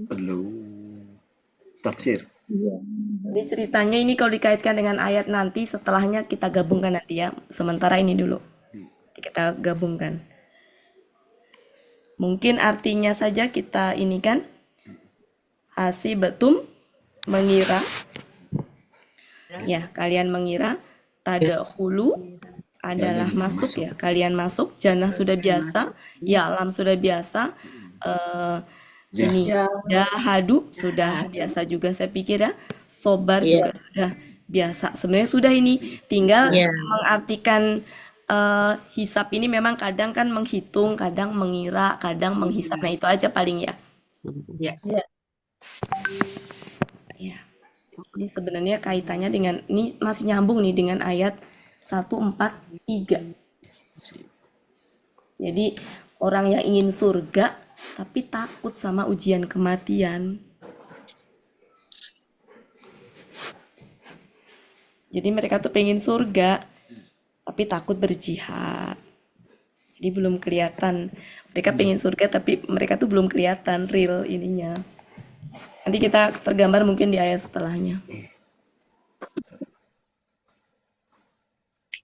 Perlu tafsir. Jadi ceritanya ini kalau dikaitkan dengan ayat nanti setelahnya kita gabungkan nanti ya. Sementara ini dulu. Kita gabungkan. Mungkin artinya saja kita ini kan. Hasibatum mengira. Ya, kalian mengira tadkhulu adalah masuk ya. Kalian masuk, jannah sudah biasa, ya alam sudah biasa. Ini jahadu sudah biasa juga saya pikir ya. Sobar juga sudah biasa. Sebenarnya sudah ini tinggal mengartikan hisap ini memang kadang kan menghitung, kadang mengira, kadang menghisap. Nah itu aja paling ya. Ya. Ya. Ini sebenarnya kaitannya dengan ini masih nyambung nih dengan ayat 143. Jadi orang yang ingin surga tapi takut sama ujian kematian. Jadi mereka tuh pengen surga tapi takut berjihad. Jadi belum kelihatan. Mereka pengen surga tapi mereka tuh belum kelihatan real ininya. Nanti kita tergambar mungkin di ayat setelahnya.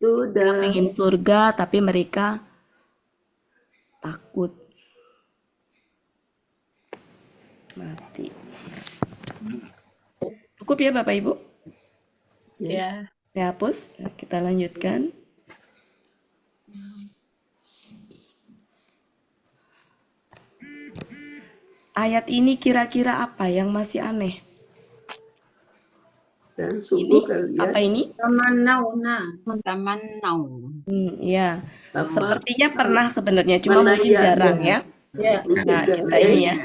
Sudah. Pengen surga tapi mereka takut mati. Cukup ya Bapak Ibu? Ya. Saya hapus. Nah, kita lanjutkan. Ayat ini kira-kira apa yang masih aneh? Dan Ini subuh kalian. apa ini? Tamannauna. Tamannau. Ya. Sama Sepertinya pernah sebenarnya, cuma Mana mungkin iya, jarang iya. ya. Ya, Nah, kita ini ya.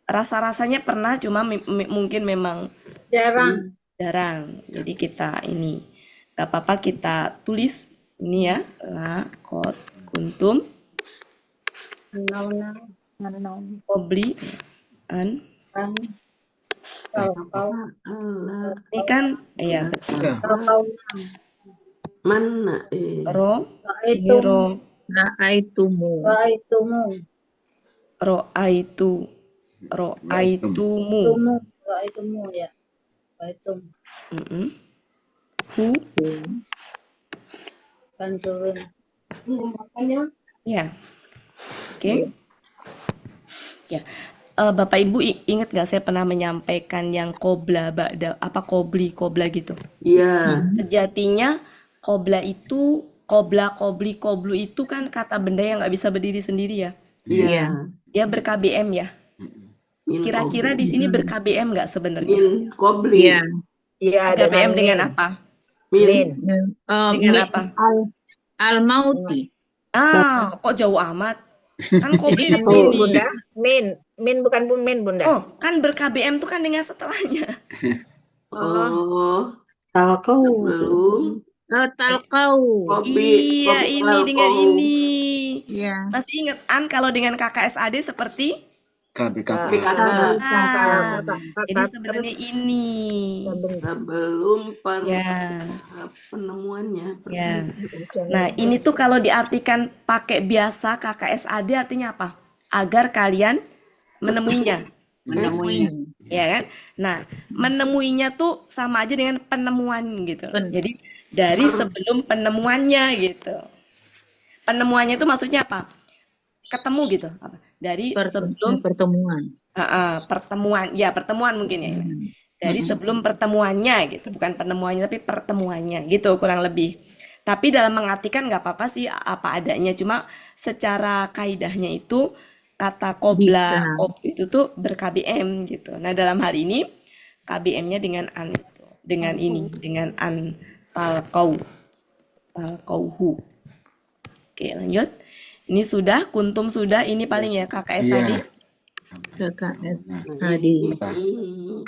Rasa-rasanya pernah, cuma mungkin memang jarang. jarang. Jadi kita ini, gak apa-apa kita tulis ini ya. Lakot kuntum Nauna. obli an. Kan. Kalau Allah. Ini kan, ya betul. kalau Mana Ro, ini itu Ra'aitumu. raitumu. Ro'aitu, Ro'aitumu. Raitumu ya. Raitum. Hu, Kan turun. ya. Oke. Ya. Bapak Ibu ingat gak saya pernah menyampaikan yang kobla, apa kobli gitu. Iya. Sejatinya kobla itu, kobli, koblu itu kan kata benda yang nggak bisa berdiri sendiri ya. Iya. Dia ber-KBM ya. Min Kira-kira di sini ber-KBM nggak sebenarnya? Min kobli. Iya. Iya, KBM dengan apa? Min. Dengan apa? Al-mauti. Kok jauh amat? Kan kobli di Min, sini. Bunda. Min bukan min, Bunda. Oh, kan ber-KBM tuh kan dengan setelahnya. Oh. Talkau. Belum. Talqau. Kopi. Iya, kopi ini dengan alkohol. ini. Iya. Masih ingat kalau dengan KKSAD seperti? KBKK. PKK. Jadi sebenarnya ini. Sebelum Ya. penemuannya. Ya. Nah, ini tuh kalau diartikan pakai biasa KKSAD artinya apa? Agar kalian menemuinya. Menemuinya. Ya kan? Nah, menemuinya tuh sama aja dengan penemuan gitu. Jadi dari sebelum penemuannya gitu. Penemuannya itu maksudnya apa? Ketemu gitu. Apa? Dari sebelum pertemuan. pertemuan. Ya, pertemuan mungkin ya. Dari sebelum pertemuannya gitu. Bukan penemuannya tapi pertemuannya gitu kurang lebih. Tapi dalam mengartikan nggak apa-apa sih apa adanya. Cuma secara kaidahnya itu kata kobla itu tuh ber-KBM gitu. Nah dalam hal ini KBM-nya dengan an itu, dengan ini, dengan an talqauhu. Oke lanjut. Ini sudah, kuntum sudah, ini paling ya KKS tadi. KKSAD.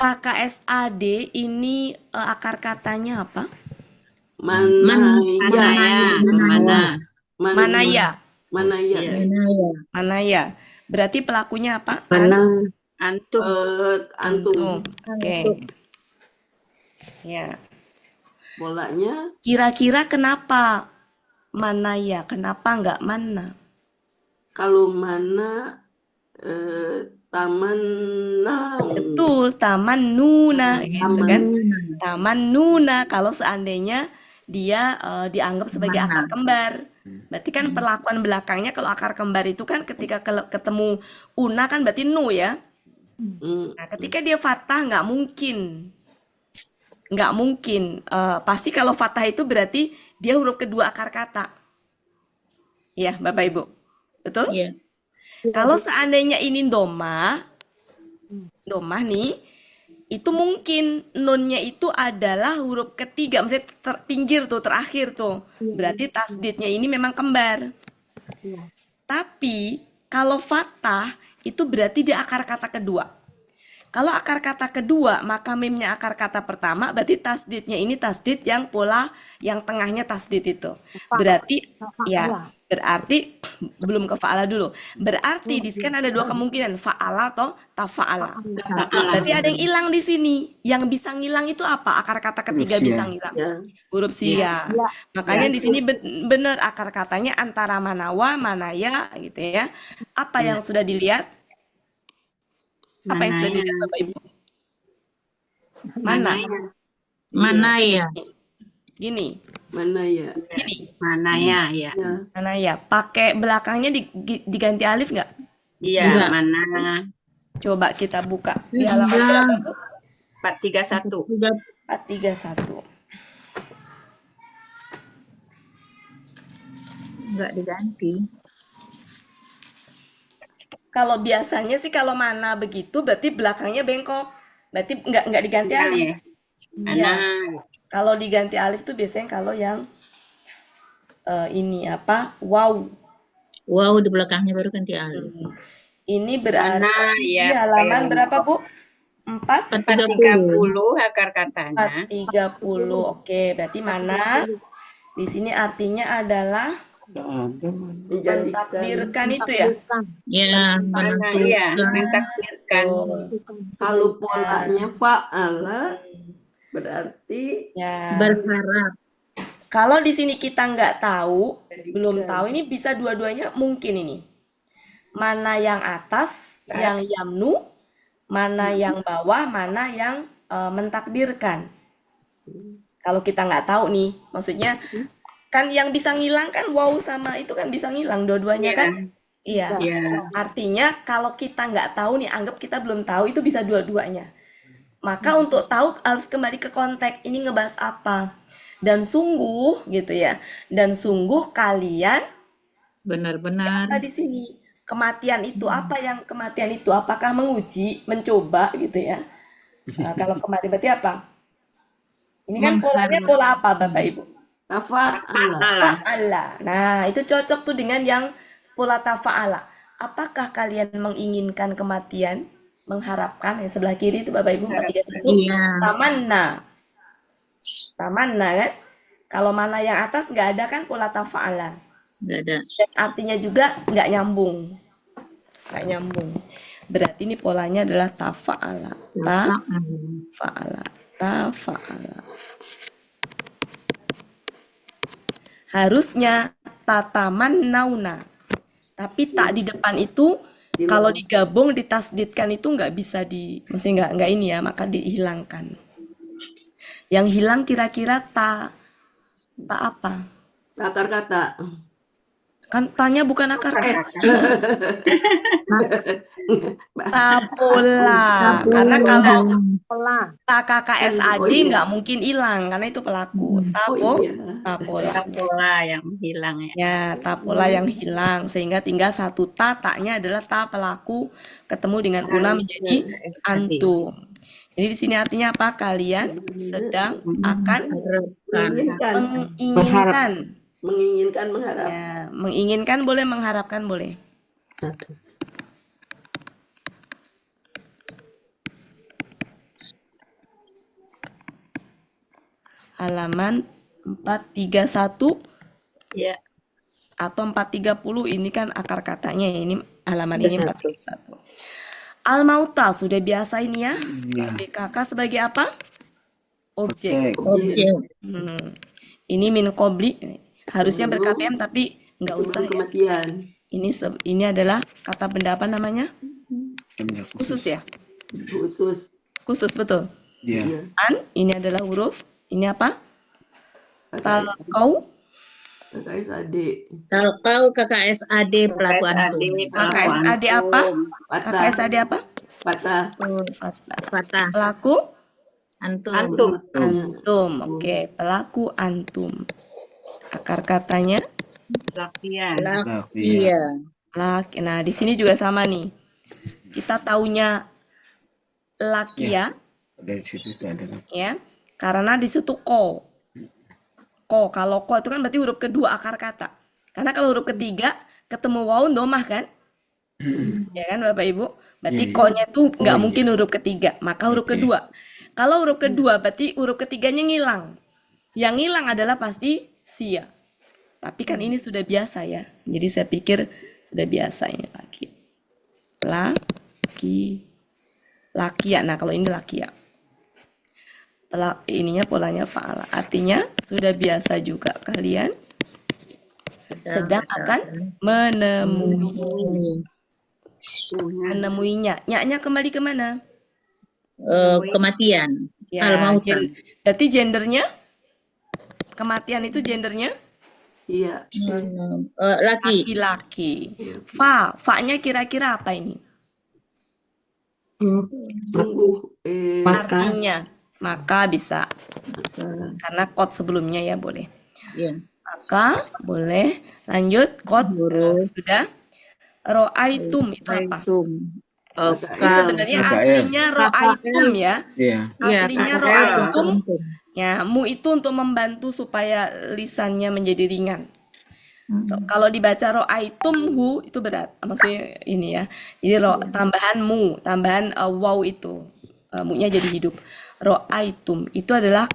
KKSAD ini akar katanya apa? Manaya. Manaya. Manaya. Manaya. Berarti pelakunya apa? Antum. Antum. Oke. Ya. Bolanya Kira-kira kenapa Manaya? Kenapa nggak mana? kalau mana taman naung. Betul, Taman Nuna gitu kan. Nuna. Taman Nuna kalau seandainya dia dianggap sebagai akar kembar. Berarti kan perlakuan belakangnya kalau akar kembar itu kan ketika ketemu una kan berarti nu ya. Nah, ketika dia fathah nggak mungkin. Nggak mungkin. Pasti kalau fathah itu berarti dia huruf kedua akar kata. Ya, Bapak Ibu. Betul? Iya. Kalau seandainya ini domah nih, itu mungkin nunnya itu adalah huruf ketiga, maksudnya pinggir tuh, terakhir tuh. Berarti tasdidnya ini memang kembar. Tapi kalau fathah itu berarti dia akar kata kedua. Kalau akar kata kedua, maka mimnya akar kata pertama, berarti tasdidnya ini tasdid yang pola yang tengahnya tasdid itu. Berarti berarti belum ke fa'ala dulu. Berarti di sini kan ada dua kemungkinan, fa'ala atau tafa'ala. Berarti ada yang hilang di sini. Yang bisa ngilang itu apa? Akar kata ketiga Huruf bisa sia. ngilang. Huruf sia. Makanya di sini benar akar katanya antara manawa, manaya gitu ya. Apa yang sudah dilihat? Apa yang sudah dilihat Bapak Ibu? Mana? Manaya. Gini. Manaya. Gini. Manaya ya. Manaya. Pakai belakangnya diganti alif nggak? Iya, mana? Coba kita buka di halaman berapa Bu? 431. 431. Enggak diganti. Kalau biasanya sih kalau mana begitu berarti belakangnya bengkok. Berarti nggak diganti alif. Iya. Kalau diganti alif tuh biasanya kalau yang ini apa? Wow. Wow, di belakangnya baru ganti alif. Ini berarti di ya, halaman berapa Bu? 430 akar katanya. 430. Oke, berarti mana? Di sini artinya adalah mentakdirkan itu ya. Ya, Iya, mentakdirkan. Kalau polanya fa'ala berarti Ya. berharap. Kalau di sini kita nggak tahu, belum tahu, ini bisa dua-duanya mungkin ini. Mana yang atas, yang yamnu, mana yang bawah, mana yang mentakdirkan. Kalau kita nggak tahu nih, maksudnya kan yang bisa ngilang kan wow sama itu kan bisa ngilang dua-duanya kan? Iya. Artinya kalau kita nggak tahu nih, anggap kita belum tahu, itu bisa dua-duanya. Maka untuk tahu harus kembali ke konteks ini ngebahas apa. Dan sungguh gitu ya. Dan sungguh kalian Benar-benar. apa di sini? Kematian itu apa yang kematian itu? Apakah menguji, mencoba gitu ya? Nah, kalau kematian berarti apa? Ini kan polanya pola apa Bapak Ibu? Tafa'ala. Nah, itu cocok tuh dengan yang pola tafa'ala. Apakah kalian menginginkan kematian? Mengharapkan yang sebelah kiri itu Bapak Ibu 431. Iya. Tamanna kan? Kalau mana yang atas nggak ada kan pola tafa'ala. Nggak ada. Dan artinya juga nggak nyambung. Nggak nyambung. Berarti ini polanya adalah tafa'ala. Tafa'ala. Harusnya tataman nauna. Tapi tak di depan itu kalau digabung ditasdidkan itu nggak bisa maksudnya nggak ini ya, maka dihilangkan. Yang hilang kira-kira tak apa? akar kata. Kan tanya bukan akar kata. Tapola. Karena kalau KKSAD nggak mungkin hilang karena itu pelaku. Tapola. Tapola yang hilang ya. Ya, tapola yang hilang sehingga tinggal satu taknya adalah ta pelaku ketemu dengan una menjadi antum. Jadi di sini artinya apa? Kalian sedang akan menginginkan mengharap. Ya, menginginkan boleh, mengharapkan boleh. halaman 431 Ya. atau 430, ini kan akar katanya ya, ini halaman ini 31. 431. Al-mauta sudah biasa ini ya. Ya. BKK sebagai apa? Objek. Objek. Objek. Ini min qabli, harusnya Sebelum- ber-KPM tapi nggak usah Sebelum ya. kematian. Ini adalah kata benda apa namanya? Benda Khusus ya. Khusus. Khusus betul. Ya. Iya. An, ini adalah huruf. Ini apa? KKS Talqau. KKSAD. Talqau KKSAD pelaku antum. KKSAD apa? Patah. KKSAD apa? Patah. Fatah Pelaku antum. Antum. antum. Oke, pelaku antum. Akar katanya Lakian. Iya. laki. Nah, di sini juga sama nih. Kita taunya lakia Dari situ sudah ada. ya, karena di situ ko. Ko, kalau ko itu kan berarti huruf kedua akar kata. Karena kalau huruf ketiga ketemu wawu domah kan? Ya kan Bapak Ibu? Berarti Iya. ko-nya tuh nggak iya. mungkin huruf ketiga, maka huruf Oke. kedua. Kalau huruf kedua berarti huruf ketiganya ngilang. Yang ngilang adalah pasti sia. Tapi kan ini sudah biasa ya. Jadi saya pikir sudah biasa ini laki. Laki ya. Nah, kalau ini laki ya. Ininya polanya fa'ala. Artinya sudah biasa juga kalian sedang akan menemuinya. Nya kembali kemana? Kematian. Ya, Al-mautan. berarti gendernya kematian itu gendernya Iya. Laki. laki-laki. Fa-nya kira-kira apa ini? Tunggu. Artinya maka bisa. Karena kod sebelumnya ya boleh. Ya. Maka boleh lanjut kod sudah. Ro'aitum itu apa? Aitum. Ini sebenarnya aslinya ro'aitum ya. Iya. Aslinya ro'aitum. Ya, mu itu untuk membantu supaya lisannya menjadi ringan. Kalau dibaca ro'aitumhu itu berat. Maksudnya ini ya. Jadi tambahan mu, tambahan waw itu. Mu-nya jadi hidup. Ro'aitum itu adalah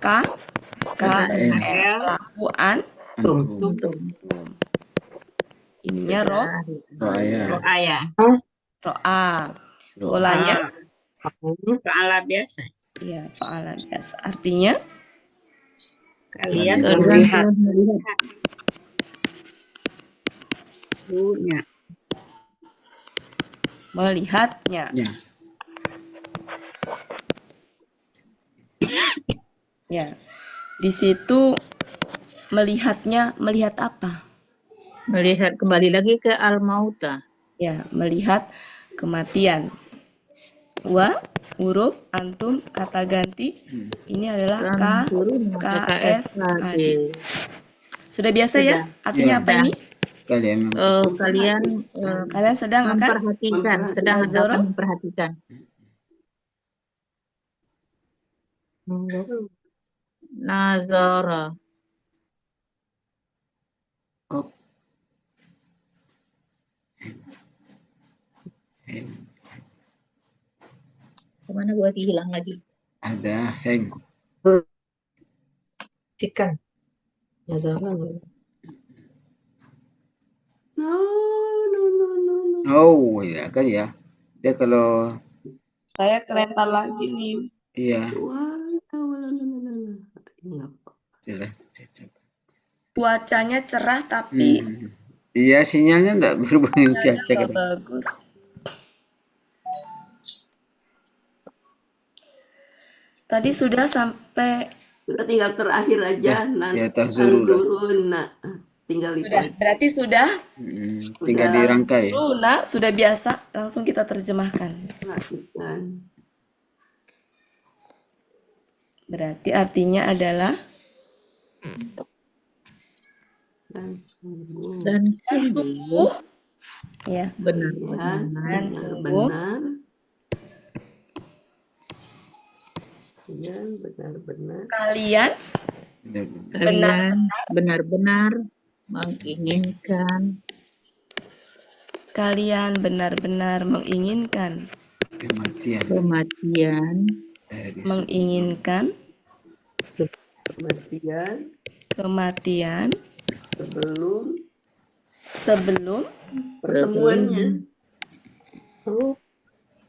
pelaku Antum. ininya Ro'aya. Ro'aya. ro'a. Polanya Fa'ala biasa. ya fa'ala biasa. Artinya Kalian Melihat. punya. melihatnya. Ya. Ya. Di situ melihatnya, melihat apa? Melihat kembali lagi ke al-mauta. Ya, melihat kematian. Huruf antum kata ganti ini adalah KSAD. Sudah biasa ya? Artinya Ya. apa ini? Kalian Kalian sedang akan memperhatikan, sedang Nazara? akan memperhatikan. Nazara. Oh. Kemana buat hilang lagi? Ada heng. Cikan. Nazara. No. Oh ya kan ya. Dia kalau Saya kereta lagi nih. iya. Enggak. Jelas. Cuacanya cerah tapi Iya sinyalnya enggak berhubungan cuaca. nggak bagus. Tadi sudah sampai Sudah tinggal terakhir aja. Ya, tahzurun. Nah, tinggal sudah. itu. Berarti sudah Tinggal dirangkai. Luna sudah biasa, langsung kita terjemahkan. Perhatikan. Berarti artinya adalah Dan sungguh. Dan sungguh ya, benar. dan sungguh Benar. Dan benar-benar. kalian Kalian benar-benar menginginkan kalian benar-benar menginginkan kematian kematian dari menginginkan kematian kematian sebelum pertemuannya.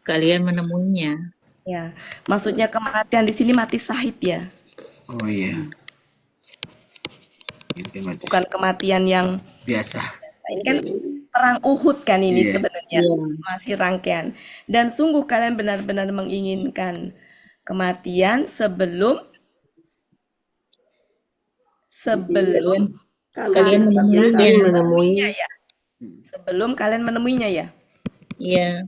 Kalian menemuinya. Ya, maksudnya kematian di sini mati syahid ya, Oh iya. Itu mati bukan kematian yang biasa. ini kan perang Uhud kan ini Iya. sebenarnya Iya. masih rangkaian. Dan sungguh kalian benar-benar menginginkan kematian sebelum Kalian menemuinya. menemuinya ya. Hmm. Sebelum kalian menemuinya ya. Iya.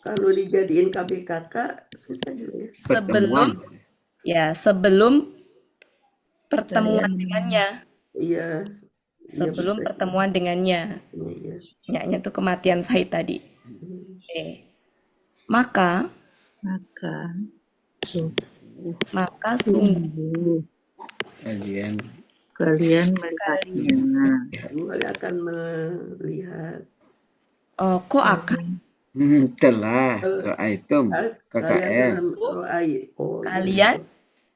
kalau dijadiin KBKK susah juga ya. Sebelum sebelum pertemuan Kalian dengannya. Iya. Sebelum bisa. pertemuan dengannya. Iya. Nyaknya tuh kematian syahid tadi. Oke. Maka sungguh kalian melihatnya. Kalian akan melihat. kok akan Telah doa itu KKR. kalian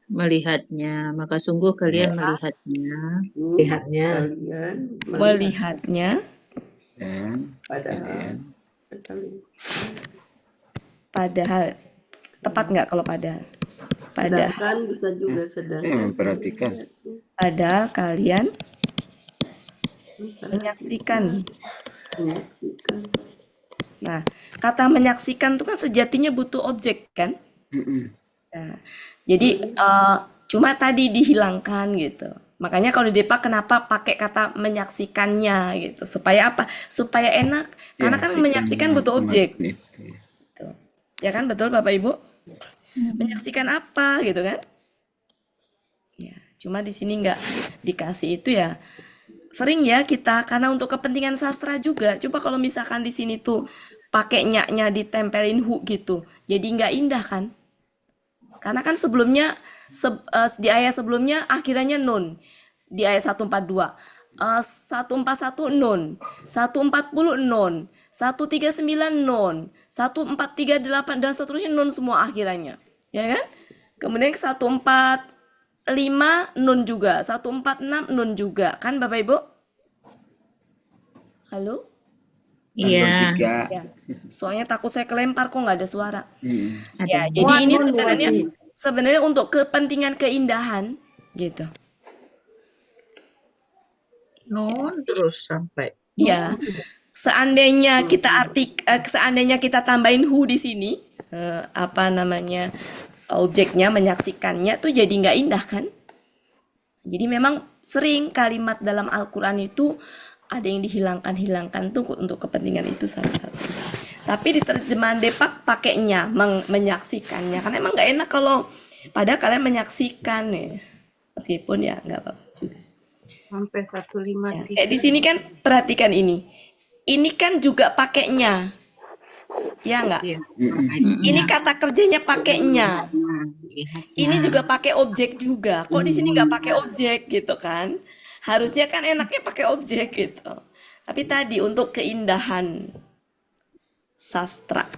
Melihatnya, maka sungguh kalian melihatnya. melihatnya Dan padahal tepat nggak kalau padahal? Sedangkan bisa juga memperhatikan. Padahal kalian menyaksikan. Nah, kata menyaksikan itu kan sejatinya butuh objek kan? Nah, jadi cuma tadi dihilangkan gitu. Makanya kalau di Depak kenapa pakai kata menyaksikannya gitu? Supaya apa? Supaya enak. Karena kan menyaksikan butuh objek. Gitu. Ya kan betul Bapak Ibu? Menyaksikan apa gitu kan? Ya, cuma di sini nggak dikasih itu ya. Sering ya kita karena untuk kepentingan sastra juga. Coba kalau misalkan di sini tuh pakai nyaknya ditempelin hu gitu. Jadi nggak indah kan? Karena kan sebelumnya di ayat sebelumnya akhirannya nun. Di ayat 142. 141 nun, 140 nun, 139 nun, 1438 dan seterusnya nun semua akhirannya. Ya kan? Kemudian 145 nun juga, 146 nun juga. Kan Bapak Ibu? Halo? Iya. Ya. Soalnya takut saya kelempar kok nggak ada suara. Ada. Ya, jadi ini sebenarnya untuk kepentingan keindahan gitu. Nun terus sampai. Ya, seandainya kita tambahin hu di sini, objeknya menyaksikannya tuh jadi nggak indah kan? Jadi memang sering kalimat dalam Al-Quran itu ada yang dihilangkan tuh untuk kepentingan itu salah satu. Tapi di terjemahan Depak pakainya menyaksikannya, karena emang nggak enak kalau padahal kalian menyaksikan ya, meskipun ya nggak apa-apa juga. Sampai 153. Ya. Di sini kan perhatikan ini kan juga pakainya, ya nggak? Ini kata kerjanya pakainya. Ini juga pakai objek juga. Kok di sini nggak pakai objek gitu kan? Harusnya kan enaknya pakai objek gitu. Tapi tadi untuk keindahan sastra,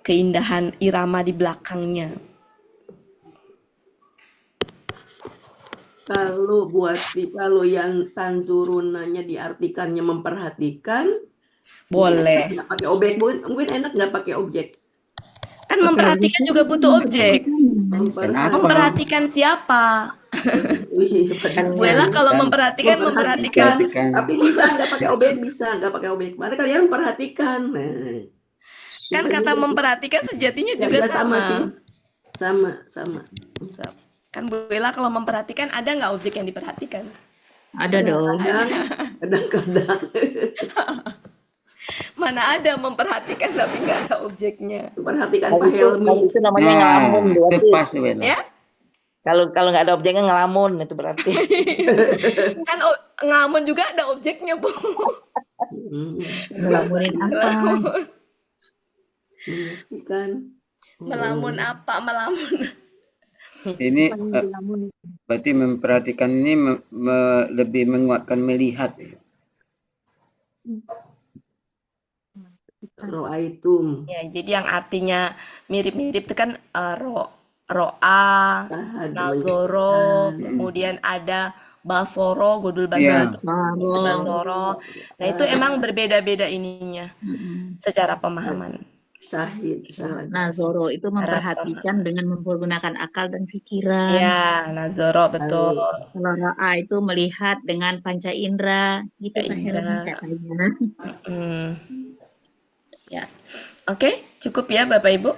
keindahan irama di belakangnya. Kalau yang tanzurunanya diartikannya memperhatikan, boleh. Nggak pakai objek, mungkin enak nggak pakai objek. Kan memperhatikan juga butuh objek. Memperhatikan siapa? Bu Ella kalau memperhatikan. Tapi bisa nggak pakai objek, nggak pakai objek. Mana kalian memperhatikan? Kan kata memperhatikan sejatinya juga sama. Sama. Kan Bu Ella kalau memperhatikan ada nggak objek yang diperhatikan? Ada dong. Kadang-kadang. Mana ada memperhatikan tapi nggak ada objeknya. Perhatikan Pak Helmi. Itu namanya ngelamun berarti. Pas Ya? Kalau nggak ada objeknya ngelamun itu berarti. Kan ngelamun juga ada objeknya, Bu. Ngelamunin apa? Menyaksikan. Melamun apa? Melamun. Ini berarti memperhatikan ini lebih menguatkan melihat. Ro'aitum. Ya, jadi yang artinya mirip-mirip itu kan ro'a, Tahad nazoro, menyaksikan. kemudian ada basoro, godul Iya. basoro, basoro. Nah, itu emang berbeda-beda ininya secara pemahaman. Syahid, syahad. Nah, Zoro itu memperhatikan dengan mempergunakan akal dan pikiran. Ya, nazoro betul. Kalau Ra'a itu melihat dengan panca indera, gitu Kak Indra. Helmi katanya. Ya. Oke, cukup ya Bapak Ibu.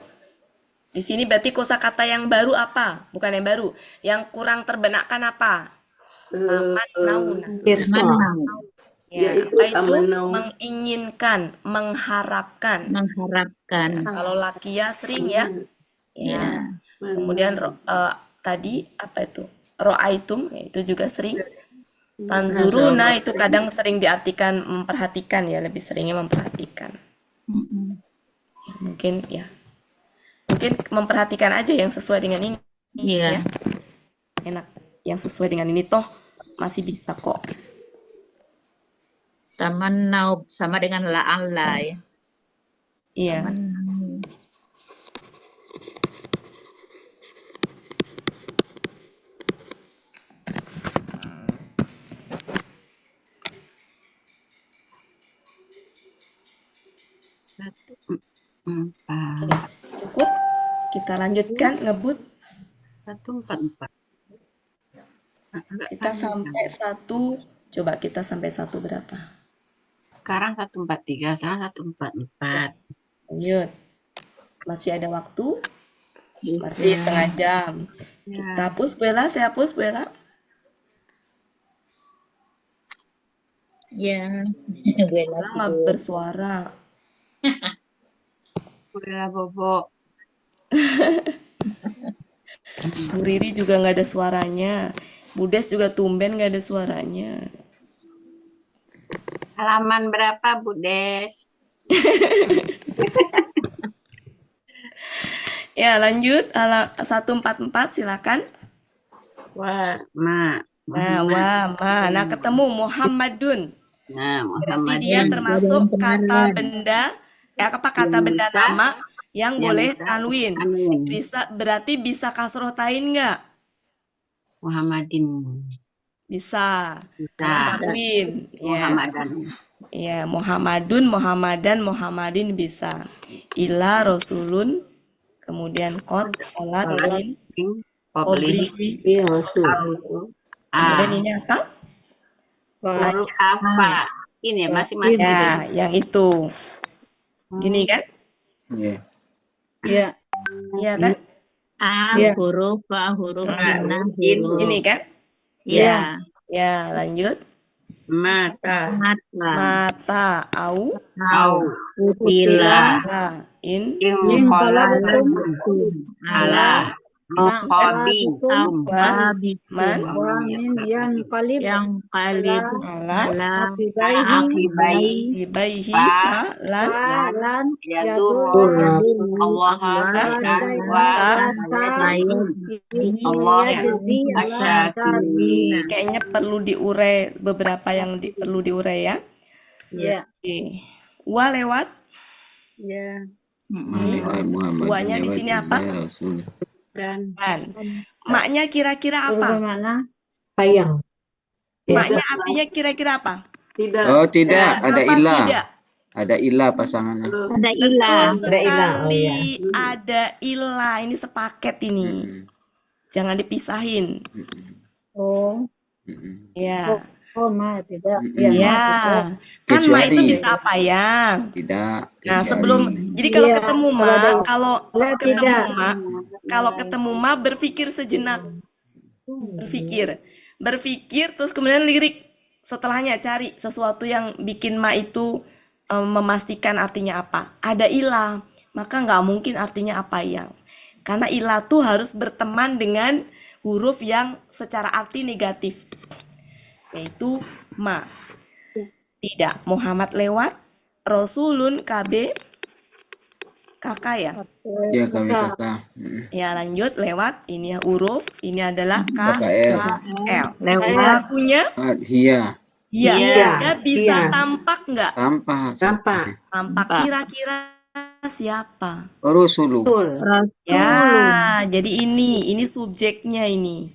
Di sini berarti kosakata yang baru apa? Bukan yang baru. Yang kurang terbenakkan apa? Tamannauna. Tamannauna. Ya, Yaitu apa itu? tamannauna. Menginginkan, mengharapkan. Mengharapkan. Kalau lakia sering ya. Ya. Kemudian tadi apa itu? Ro'aitum, ya, itu juga sering. Tanzuruna itu kadang sering diartikan memperhatikan ya, lebih seringnya memperhatikan. Mungkin ya. Mungkin memperhatikan aja yang sesuai dengan ini. Iya. Ya. Enak. Yang sesuai dengan ini toh masih bisa kok. Tamannau sama dengan la'alla ya. Iya. Tamannau. Cukup. Kita lanjutkan ngebut. 144. Kita sampai 1. Coba kita sampai 1 berapa? Sekarang 143, sekarang 144. Lanjut. Masih ada waktu? Masih setengah jam. Kita hapus Bu Ella, saya hapus Bu Ella. Ya. Ella nggak bersuara. Udah bobo. Bu Riri juga nggak ada suaranya. Bu Des juga tumben nggak ada suaranya. Halaman berapa Bu Des? Ya lanjut. 144 silakan. Wah, ma. Nah ketemu Muhammadun. Nah, Berarti dia termasuk kata benda, apa kata benda nama yang boleh tanwin. Berarti bisa kasroh tain nggak? Muhammadin. Bisa. Karena tanwin. Muhammadan. Ya, Muhammadun, Muhammadan, Muhammadin bisa. Ila Rasulun, kemudian qad, salat, min, qablihi. Iya, Rasul. Kemudian ini apa? Huruf apa? Ini ya, masing-masing gitu. Ya, yang itu. Gini kan? Iya. Iya. Iya kan? Huruf, fa huruf, jinnah, huruf. Ini kan? Ya. Ya, lanjut. Mata. Mata, au, Utila. in, Kolam. Ala. Hobi. man, Yang kalib. Yang kalib. ala, Akibai. ibaihi, fa, lan, Lan. Yadur. Allah. Allah. Jazi. Asyakiri. kayaknya perlu diurai beberapa yang perlu diurai ya. Iya. Oke. Wa lewat. Iya. Wanya di sini apa? Dan. Maknya kira-kira apa? Mana? Sayang. Maknya artinya kira-kira apa? Tidak. Oh, tidak, ada Apa ilah. tidak? Ada ilah pasangannya. Ada ilah. Betul sekali. Ada ilah. Ini sepaket ini. Jangan dipisahin. Oh. Ya. Oh, ma tidak. Ya. Kan ma itu bisa apa yang? Tidak. Nah, sebelum jadi kalau Iya. ketemu ma, Tidak. kalau ketemu ma berpikir sejenak. Berpikir terus kemudian lirik setelahnya cari sesuatu yang bikin ma itu memastikan artinya apa. Ada ilah, maka nggak mungkin artinya apa yang. Karena ilah tuh harus berteman dengan huruf yang secara arti negatif. Yaitu ma. Tidak. Muhammad lewat. Rasulun KB. Kakak ya? Ya, kami kakak. Ya lanjut lewat. Ini huruf. Ini adalah KL. KL. Lewat. Pelakunya? Iya. Iya. Iya. Dia bisa tampak nggak? Tampak. Tampak. Tampak. Kira-kira siapa? Rusulu. Ya, jadi ini subjeknya ini.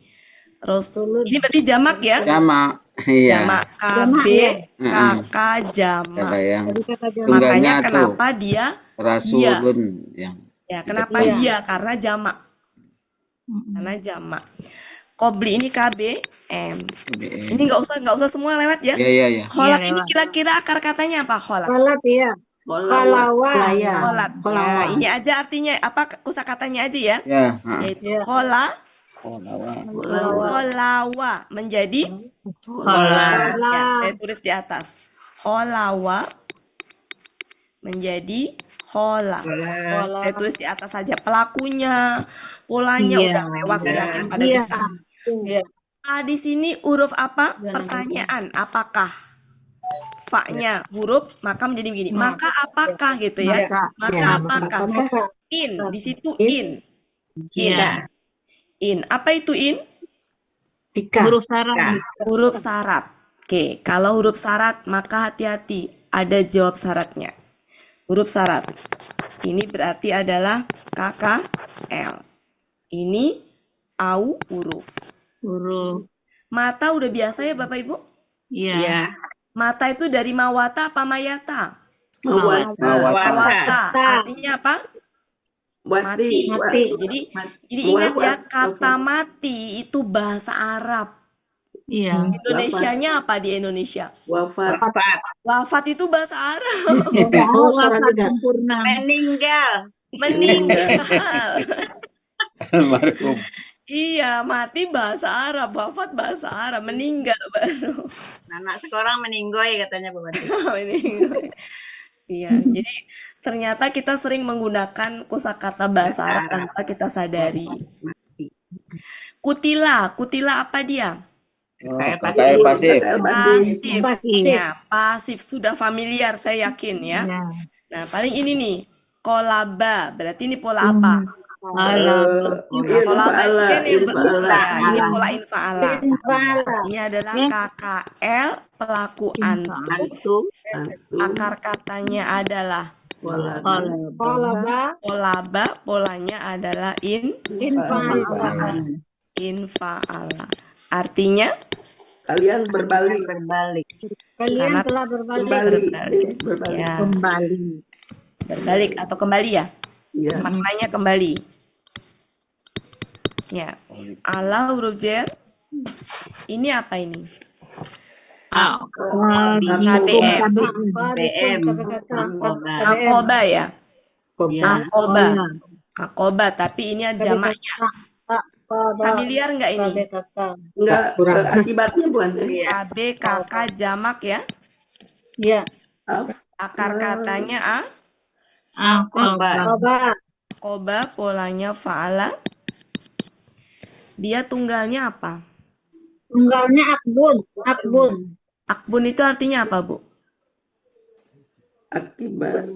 Ini berarti jamak ya? Jamak. Iya. Jamak KB, kakak jamak. Kakak yang Makanya tunggalnya tuh kenapa dia iya. rasulun yang Ya, kita kenapa tahu. iya? Karena jamak. Karena jamak. Kobli ini KBM. Ini nggak usah semua lewat ya. Iya, iya, iya. Kholat Iya, ini lewat. kira-kira akar katanya apa kholat? Sholat ya. Khalawa. Kholat. Ya, ini aja artinya apa kosakatanya aja ya. Ya, Yaitu Ya. kholawa menjadi Khola. ya, saya tulis di atas. Kholawa menjadi khola. Saya tulis di atas saja pelakunya, polanya Iya. udah lewat saya yakin pada Iya. bisa. Iya. Di sini huruf apa? Pertanyaan, apakah? Fa-nya huruf, maka menjadi begini. Maka apakah gitu ya? Maka apakah? In, di situ in. Iya. In. Apa itu in? Huruf syarat. Huruf syarat. Oke, kalau huruf syarat maka hati-hati, ada jawab syaratnya. Huruf syarat. Ini berarti adalah KKL. Ini au huruf. Huruf. Mata udah biasa ya Bapak Ibu? Iya. Mata itu dari mawata apa mayata? Mawata. Artinya apa? Mati. Jadi ingat ya, kata mati itu bahasa Arab. Iya. Indonesianya apa di Indonesia? Wafat. Wafat itu bahasa Arab. Oh, wafat sempurna. Meninggal. Meninggal. Almarhum. Iya, mati bahasa Arab, wafat bahasa Arab, meninggal baru. Anak sekarang meninggoy katanya Bu Wati. Meninggal. Iya, jadi ternyata kita sering menggunakan kosakata bahasa Arab tanpa kita sadari. Kutila apa dia? Oh, KKL pasif. Pasif. Ya, pasif sudah familiar saya yakin ya. Iya. Nah, paling ini nih, kolaba, berarti ini pola apa? Pola apa kan yang berulang. Ini pola infa'ala. Ini adalah KKL pelaku antum. Akar katanya adalah polaba, polanya adalah infa'ala. Artinya Kalian berbalik. Kalian Sangat telah berbalik. ya, Kembali. berbalik atau kembali ya. Ya. Maknanya kembali. Ya, ala huruf J. Ini apa ini? BM. Akoba ya. Iya. Akoba, tapi ini ada jamaknya. Familiar nggak ini? Enggak, akibatnya bukan. KB, KK, jamak ya. Iya. Akar katanya Koba, polanya fa'ala. Dia tunggalnya apa? Tunggalnya akbun. Akbun itu artinya apa, Bu? Akibat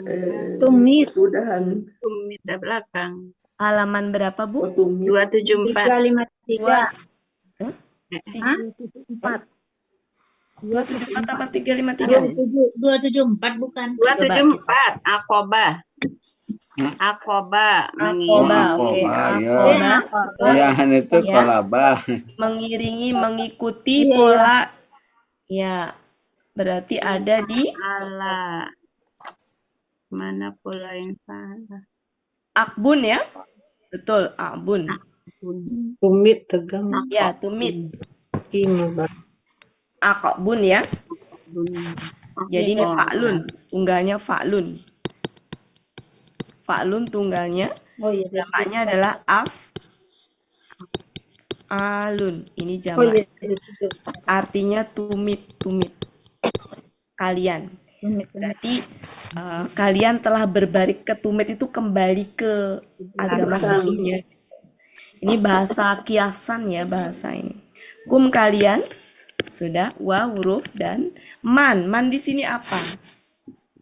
Tumis. sudahan. Tumit di belakang. Halaman berapa, Bu? 274. 353. 274 apa 353? 274 bukan. 274. Akoba. Akoba, oke. Ya. Akoba. Ya, itu Ya. kolaba. Mengiringi, mengikuti pola. Ya, berarti ada di Ala. Mana pola yang salah? akbun ya. Betul, akbun. Tumit tegang. Ya, tumit. Akbun ya. Jadi ini fa'lun, tunggalnya fa'lun. Fa'lun tunggalnya, Oh iya. jamaknya adalah alun. Ini Oh iya. jamak. Artinya tumit. Kalian. Berarti kalian telah berbalik ke tumit itu kembali ke agama sebelumnya. Ini bahasa kiasan ya bahasa ini. Kum kalian sudah wa huruf dan man. Man di sini apa?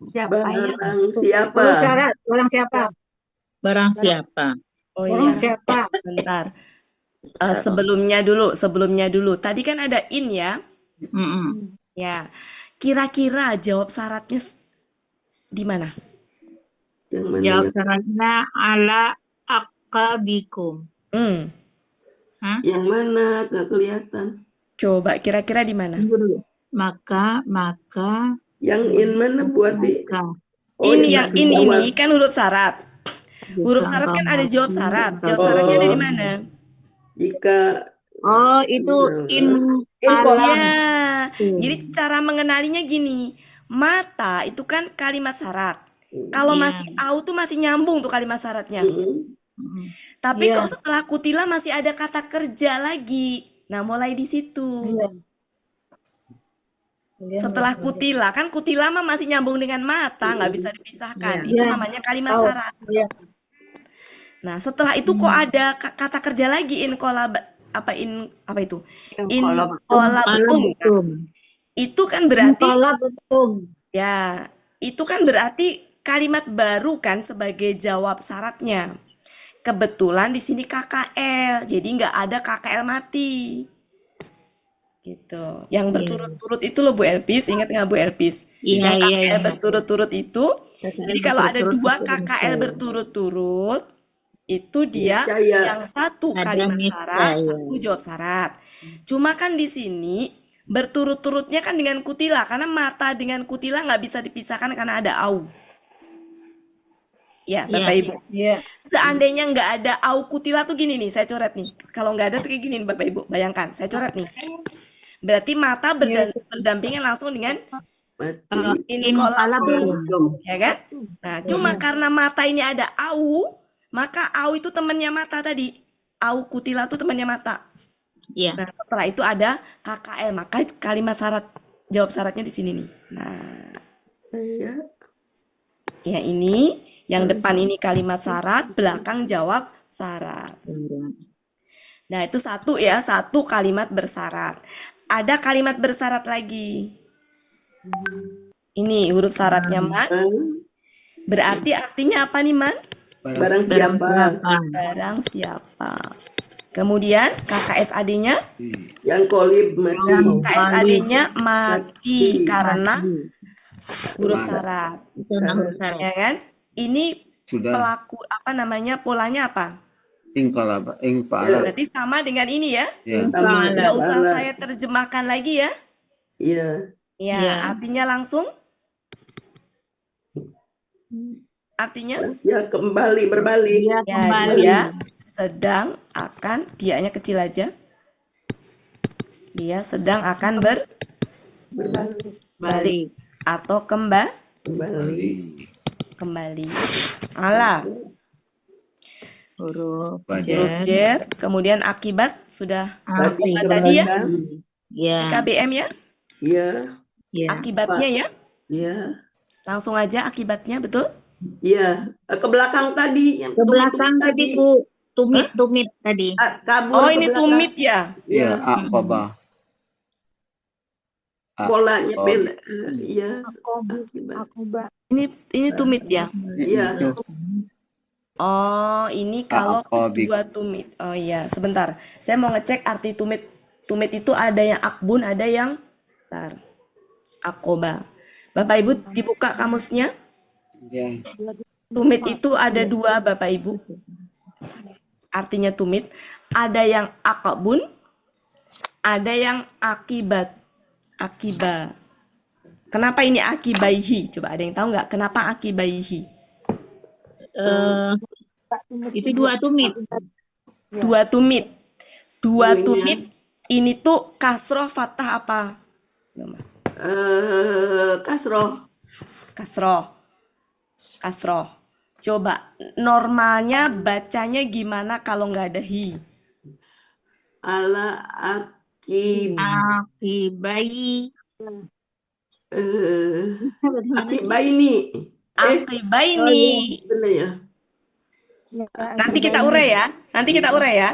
Barang siapa? Barang siapa? Oh Orang iya, siapa? bentar. Sebelumnya dulu. Tadi kan ada in ya. Ya. Kira-kira jawab syaratnya di mana? Yang mana Jawab ya? syaratnya ala aqabikum. Hah? Yang mana? Gak kelihatan. Coba kira-kira di mana? Tunggu dulu. Maka Yang in mana buat di? maka Oh, Ini yang yang di bawah. ini kan huruf syarat. Huruf jika syarat engkau kan ada jawab mampu syarat. engkau Jawab syaratnya ada di Oh, mana? jika Oh, itu in in alam. kolam. Ya, jadi cara mengenalinya gini. Mata itu kan kalimat syarat. Kalau Iya. masih au tuh masih nyambung tuh kalimat syaratnya. Mm-mm. Tapi Iya. kok setelah kutila masih ada kata kerja lagi. Nah, mulai di situ. Setelah kutila, kan kutila mah masih nyambung dengan mata, nggak bisa dipisahkan. Iya. Itu Iya. namanya kalimat Tahu. syarat. Iya. Nah, setelah itu kok ada kata kerja lagi apa itu? Inqalabatum. Betum. Itu kan berarti Kalau betul. ya, itu kan berarti kalimat baru kan sebagai jawab syaratnya. Kebetulan di sini KKL, jadi nggak ada KKL mati. Gitu. Yang berturut-turut itu loh Bu Elpis, ingat nggak Bu Elpis? Iya, Yang iya, KKL iya. berturut-turut itu, jadi kalau ada dua KKL berturut-turut, itu dia Niscaya. yang satu Ada kalimat syarat, niscaya. satu jawab syarat. Cuma kan di sini berturut-turutnya kan dengan kutila, karena mata dengan kutila nggak bisa dipisahkan karena ada au. Ya, Bapak Iya. Ibu. Iya. Seandainya nggak ada au kutila tuh gini nih, saya coret nih. Kalau nggak ada tuh kayak gini nih, Bapak Ibu. Bayangkan, saya coret nih. Berarti mata berdampingan langsung dengan Mati. inqalabatum, ya kan? Nah, cuma karena mata ini ada au, maka au itu temannya mata tadi. Au kutila tuh temannya mata. Iya. Nah, setelah itu ada KKL, maka kalimat syarat jawab syaratnya di sini nih. Nah, Ya. ya ini yang depan ini kalimat syarat, belakang jawab syarat. Nah, itu satu ya, satu kalimat bersyarat. Ada kalimat bersyarat lagi. Ini huruf syaratnya man. Berarti artinya apa nih man? Barang siapa Barang siapa. Kemudian KKSAD-nya? yang kolib mati. KKSAD-nya mati karena huruf syarat. Itu huruf syarat. Ya kan? Ini Sudah. pelaku apa namanya? Polanya apa? Ingfa'ala. Berarti sama dengan ini ya. Ya. Sama Nggak usah bala. saya terjemahkan lagi ya. Iya. Ya, Iya. artinya langsung. Artinya Ya kembali berbalik. Dia ya kembali. dia sedang akan, dianya kecil aja. Dia sedang akan Berbalik. berbalik atau Kembali. kembali. Ala, Huruf Huruf huruf jar. jer, kemudian akibat sudah Tadi akibat tadi ya, Ya. KBM ya, Iya. Ya. akibatnya ya. Iya. Langsung aja akibatnya, betul? Iya. Ke belakang tadi. Yang Ke belakang tadi Bu. Tumit tadi. Kabur Oh, ke ini belakang. tumit ya. Ya, aqabah. Polanya Oh. beda. Iya. Akibat. Ini tumit ya. Iya. Oh, ini kalau Aqabik. kedua tumit. Oh iya, sebentar. Saya mau ngecek arti tumit. Tumit itu ada yang akbun, ada yang akoba. Bapak Ibu dibuka kamusnya. Ya. Tumit itu ada dua, Bapak Ibu. Artinya tumit. Ada yang akbun, ada yang akibat. Akiba. Kenapa ini akibaihi? Coba ada yang tahu nggak? Kenapa akibaihi? Itu dua tumit. Dua tumit. Dua Duanya. tumit. Ini tuh kasroh fathah apa? Kasroh. Kasroh. Kasroh. Coba normalnya bacanya gimana kalau nggak ada hi? Ala Akibai. akibaini. Akibaini. Bener ya. Nanti kita urai ya. Nanti kita urai ya.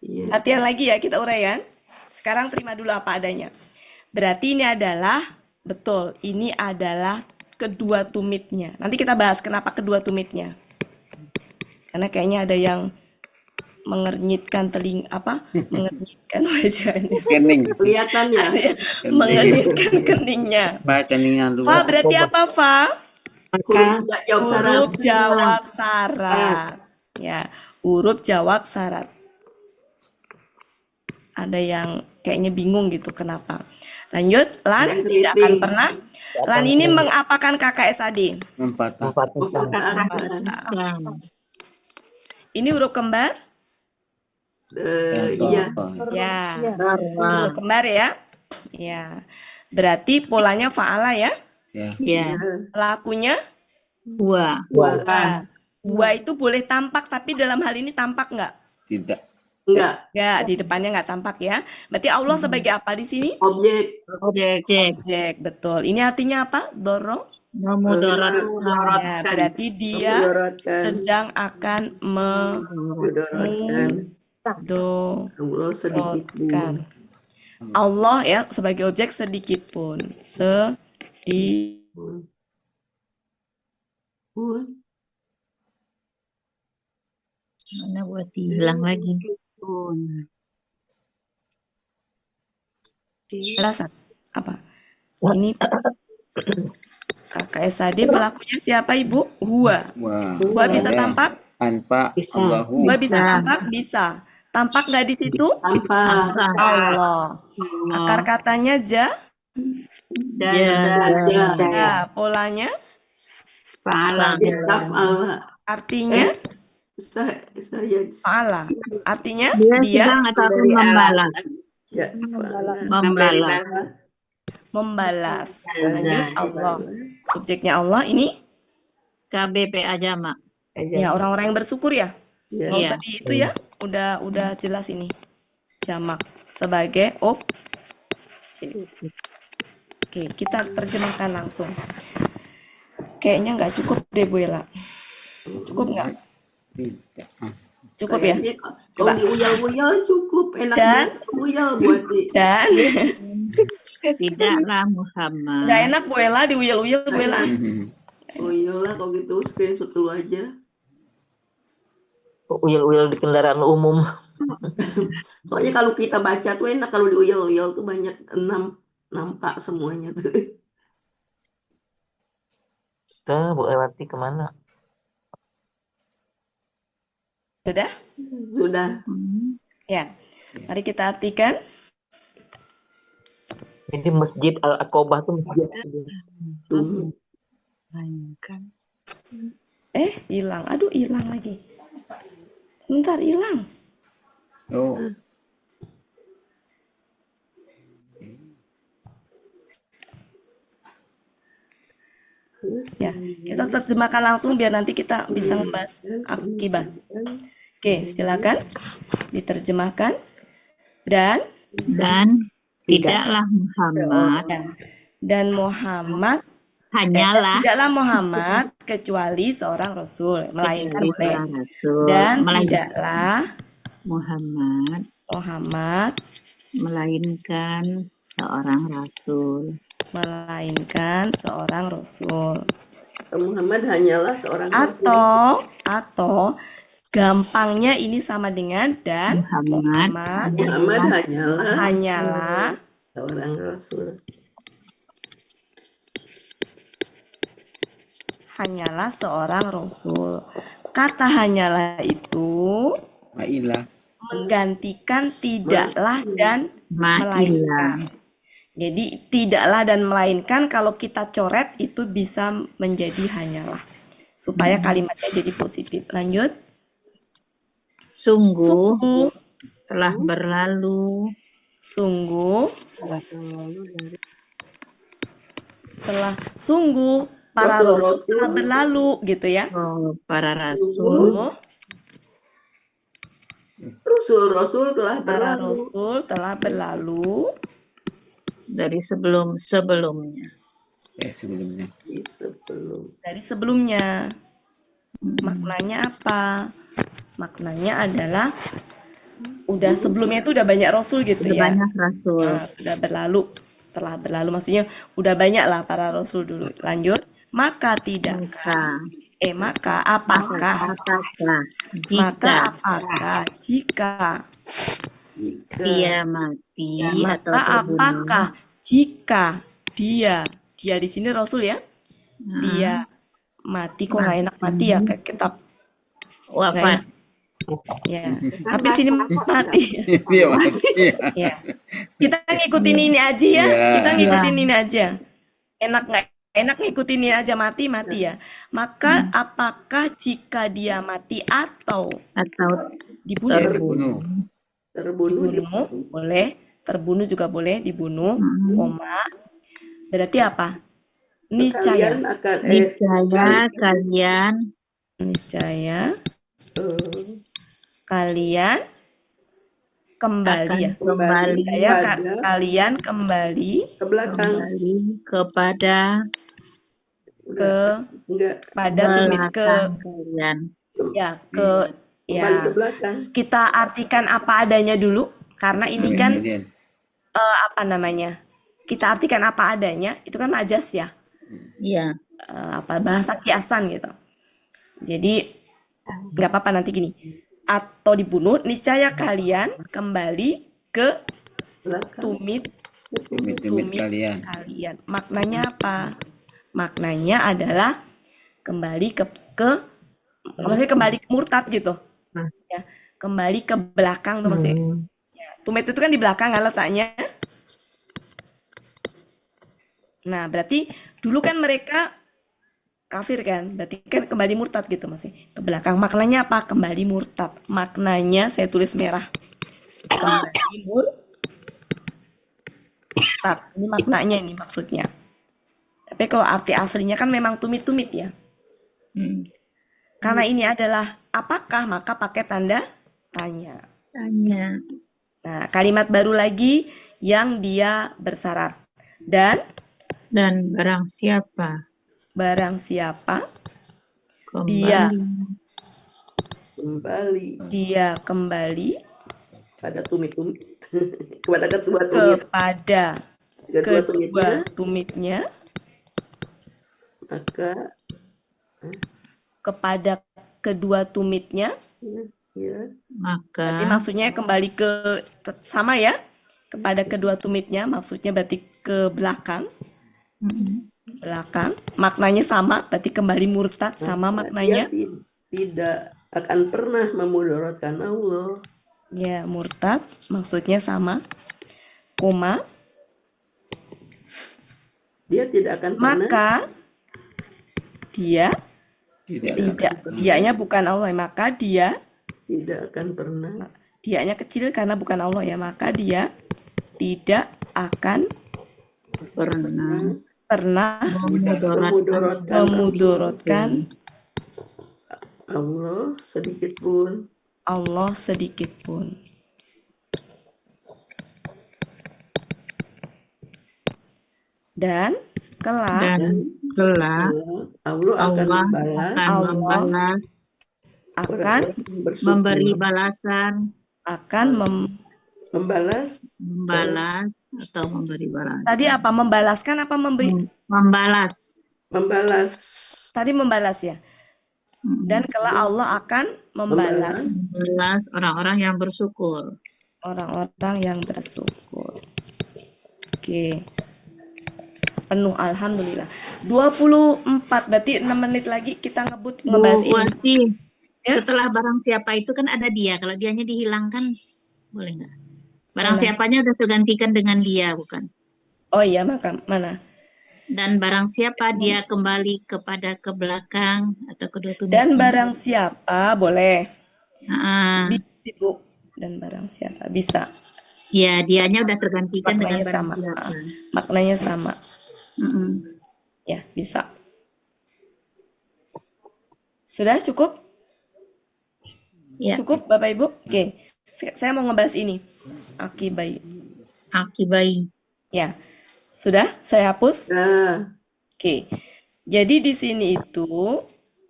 Iya. Latihan lagi ya, kita uraian. Sekarang terima dulu apa adanya. Berarti ini adalah, betul, ini adalah kedua tumitnya. Nanti kita bahas kenapa kedua tumitnya. Karena kayaknya ada yang mengernyitkan mengernyitkan wajahnya. Kening. Kelihatannya. Ada yang mengernyitkan keningnya. Baik, keningan dulu. Fa berarti apa, Fa? Huruf nggak jawab syarat. Huruf jawab syarat. Ya, huruf jawab syarat. Ada yang kayaknya bingung gitu kenapa. Lanjut, Lan Yang tidak teliti. akan pernah. Lan ini mengapakan KKSAD? Mempatahkan. Mempatahkan. Ini huruf kembar? Iya. Ya, Darwa. huruf kembar ya. Ya, berarti polanya fa'ala ya. Ya. Ya. Pelakunya Wa. wa. Wa itu boleh tampak, tapi dalam hal ini tampak nggak? Tidak. Enggak. Ya, di depannya nggak tampak ya. Berarti Allah sebagai apa di sini? Objek. Objek. Objek, betul. Ini artinya apa? Doro? Memudarat. Ya, berarti dia Mudaratkan. sedang akan Mudaratkan. Allah sedikit memudorotkan. Allah ya sebagai objek sedikit pun. pun. Mana buat hilang lagi. Alasan apa? Ini KKSAD pelakunya siapa Ibu? Huwa. Wah. Huwa bisa Ada. tampak? Tanpa Allahu. Huwa bisa tampak? Bisa. Tampak nggak di situ? Tanpa. Allah. Akar katanya ja. Ya, polanya Fa'ala. Taf'al. artinya Saya. fa'ala. Artinya Dia dia sedang atau akan membalas. Ya. Membalas. membalas. Lanjut Allah. Subjeknya Allah ini KBPA jamak. ya orang-orang yang bersyukur ya. Ya. Nggak Iya. usah di itu ya. Udah jelas ini. Jamak sebagai objek. Oke, kita terjemahkan langsung. Kayaknya nggak cukup deh Bu Ella. Cukup nggak? Tidak. Cukup ya? Kayaknya kalau diuyal-uyal cukup enak Dan? uyal buat Dan Tidaklah Muhammad. nggak enak Bu Ella diuyel-uyel Bu Ella. uyal lah kalau gitu screenshot dulu aja. Uyel-uyel di kendaraan umum. Soalnya kalau kita baca tuh enak, kalau diuyal-uyal tuh banyak nampak semuanya tuh. Tuh, Bu Ewati kemana? Sudah? Sudah. Ya. Mari kita artikan. Jadi Masjid Al-Aqobah tuh masjid. Tuh. Hilang. Aduh, hilang lagi. Sebentar, hilang. Oh. Ya, kita terjemahkan langsung biar nanti kita bisa ngebahas akibat. Oke, silakan diterjemahkan. Dan Tidaklah Muhammad. dan Muhammad Hanyalah tidaklah Muhammad kecuali seorang rasul, melainkan boleh. seorang rasul. Dan Melainkan tidaklah Muhammad melainkan seorang rasul. Muhammad hanyalah seorang rasul. Atau gampangnya ini sama dengan dan Muhammad hanyalah seorang rasul. hanyalah seorang rasul. Kata hanyalah itu Ma'ilah. menggantikan tidaklah dan Ma'ilah. melainkan. Jadi tidaklah dan melainkan kalau kita coret itu bisa menjadi hanyalah. Supaya kalimatnya jadi positif. Lanjut. Sungguh telah berlalu para rasul telah berlalu gitu ya. para rasul Rasul telah Para berlalu. rasul telah berlalu dari sebelumnya. Sebelumnya. dari sebelumnya. Maknanya apa? Maknanya adalah udah sebelumnya itu udah banyak rasul gitu Sudah ya. banyak rasul. Nah, sudah berlalu, telah berlalu maksudnya udah banyak lah para rasul dulu. Lanjut. Maka tidakkah? Maka apakah? Jika Dia mati atau maka terbunuh. apakah jika dia di sini rasul ya? Dia Mati kok nggak enak mati ya, kayak kitab nggak Wafat. enak ya. Tapi sini mati. Dia mati ya. Ya. Kita ngikutin ini aja ya. Ya. Kita Ya. ngikutin ini aja. Enak nggak enak ngikutin ini aja, mati ya. Maka apakah jika dia mati atau Atau dibunuh? Terbunuh. Terbunuh Dibunuh boleh, terbunuh juga boleh, dibunuh, koma. Berarti apa? Niscaya. kalian akan niscaya kalian Niscaya eh, kalian kembali akan ya. kembali Niscaya pada- kalian kembali ke belakang. kepada ke Enggak, pada tumit ke belakang kalian. ya ke kembali ke ya. belakang. Kita artikan apa adanya dulu karena ini Oke, kan kemudian. apa namanya? Kita artikan apa adanya, itu kan majas ya. Iya. Apa bahasa kiasan gitu. Jadi nggak apa-apa nanti gini. Atau dibunuh, niscaya kalian kembali ke Belakang. tumit Tumit-tumit kalian. Maknanya apa? Maknanya adalah kembali maksudnya kembali murtad gitu. Ya, kembali ke belakang tuh maksudnya. Ya, tumit itu kan di belakang kan letaknya. Nah, berarti dulu kan mereka kafir kan, berarti kan kembali murtad gitu masih ke belakang. Maknanya apa? Kembali murtad. Maknanya saya tulis merah. Kembali murtad. Ini maknanya ini maksudnya. Tapi kalau arti aslinya kan memang tumit-tumit ya. Karena ini adalah apakah, maka pakai tanda tanya. Tanya. Nah, kalimat baru lagi yang dia bersyarat. Dan barang siapa dia kembali pada tumit-tumit. kepada kedua tumitnya, maka kepada kedua tumitnya, ya, berarti maka maksudnya kembali ke sama ya, kepada kedua tumitnya maksudnya berarti ke belakang, maknanya sama, berarti kembali murtad sama maknanya. dia tidak akan pernah memudaratkan Allah. Ya, murtad maksudnya sama, koma, Dia tidak akan pernah. maka dia Tidak. dianya bukan Allah, maka dia Tidak akan pernah dianya kecil karena bukan Allah ya, maka dia tidak akan pernah memudaratkan Allah sedikit pun. Dan kelak Allah akan membalas, akan memberi balasan, membalas atau memberi balasan. Tadi apa? Membalaskan apa memberi? Membalas. Tadi membalas ya. Dan kelak Allah akan membalas orang-orang yang bersyukur. Oke. Penuh, alhamdulillah. 24, berarti 6 menit lagi kita ngebahas ini. Berarti Ya? setelah barang siapa itu kan ada dia. Kalau dianya dihilangkan, boleh nggak? Barang siapanya udah tergantikan dengan dia, bukan? Oh iya, mana? Dan barang siapa dia kembali kepada ke belakang atau kedua tumitnya. Dan barang siapa boleh. Sibuk. Dan barang siapa bisa. Ya, dianya udah tergantikan dengan Maknanya barang sama. siapa. Maknanya sama. Ya, bisa. Sudah cukup? Ya. Cukup Bapak Ibu? Oke. Saya mau ngebahas ini. Akibai. Ya. Sudah? Saya hapus? Oke. Jadi di sini itu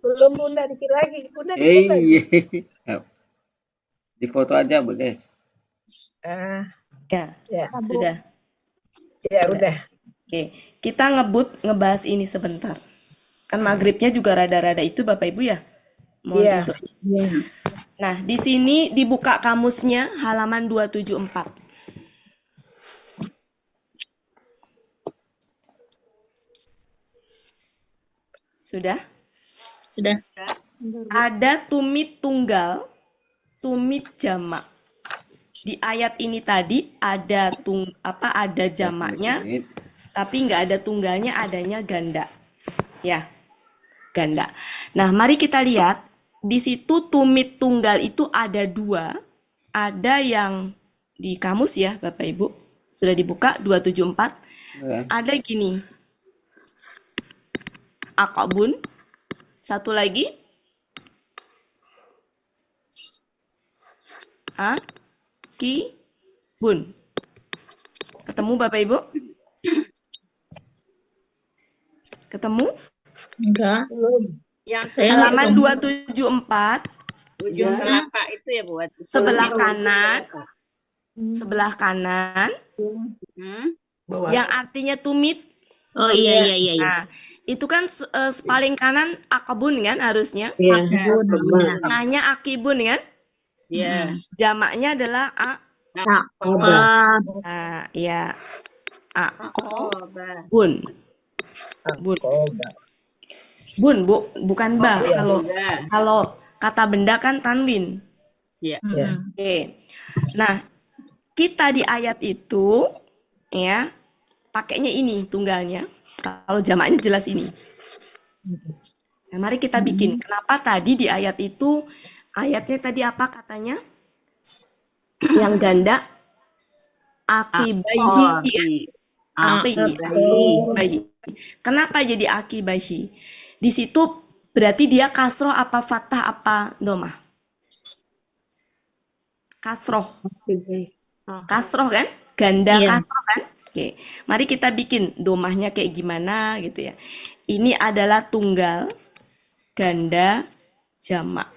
Belum Bunda dikit lagi. Bunda dikit lagi. Iya. Di foto aja, Bu Des. ya, sudah. Ya udah. Oke, kita ngebahas ini sebentar. Kan maghribnya juga rada-rada itu Bapak Ibu ya. Mohon Iya. tentunya. Nah, di sini dibuka kamusnya halaman 274. Sudah? Sudah. Ada tumit tunggal, tumit jamak. Di ayat ini tadi ada ada jamaknya, tapi nggak ada tunggalnya, adanya ganda. Ya, ganda. Nah, mari kita lihat di situ tumit tunggal itu ada dua. Ada yang di kamus ya, Bapak Ibu. Sudah dibuka 274. Ya. Ada gini. Akabun. Satu lagi. Akibun. Ketemu Bapak Ibu? Ketemu? Enggak. Yang Saya nggak Halaman ketemu. 274, ujung Ya. telapak itu ya buat sebelah kanan, sebelah kanan, Bawah. yang artinya tumit. Oh iya. Nah, itu kan paling kanan akabun kan harusnya. Iya. Akibun, iya. Tengahnya akibun kan? ya Jamaknya adalah Apa? ya Akoba. akobun. Bun. Bun, bukan ba. Kalau kata benda kan tanwin. Ya. Oke. Nah, kita di ayat itu ya pakainya ini tunggalnya. Kalau jamaknya jelas ini. Nah, mari kita bikin. Kenapa tadi di ayat itu ayatnya tadi apa katanya? Yang ganda akibaihi ya. Akibaihi. Kenapa jadi akibaihi? Di situ berarti dia kasroh apa fathah apa domah? Kasroh. Kasroh kan? Ganda Iya. kasroh kan? Oke. Mari kita bikin domahnya kayak gimana gitu ya. Ini adalah tunggal, ganda, jamak.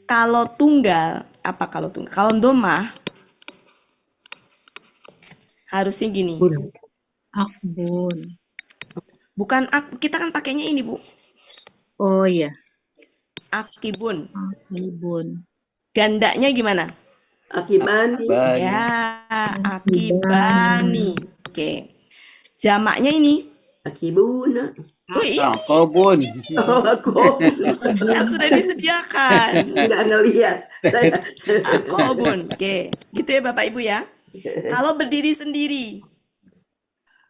Kalau tunggal, apa kalau tunggal? Kalau domah, harusnya gini. Akbun. Bukan kita kan pakainya ini, Bu. Oh iya. Akibun. Akibun. Gandanya gimana? Akibani. Baik. Ya, akibani. Oke. Jamaknya ini. Akibuna. Wih, Akabun. Oh, aku kan sudah disediakan. nggak ngelihat. Saya Akobun. Oke. Gitu ya Bapak Ibu ya. Kalau berdiri sendiri.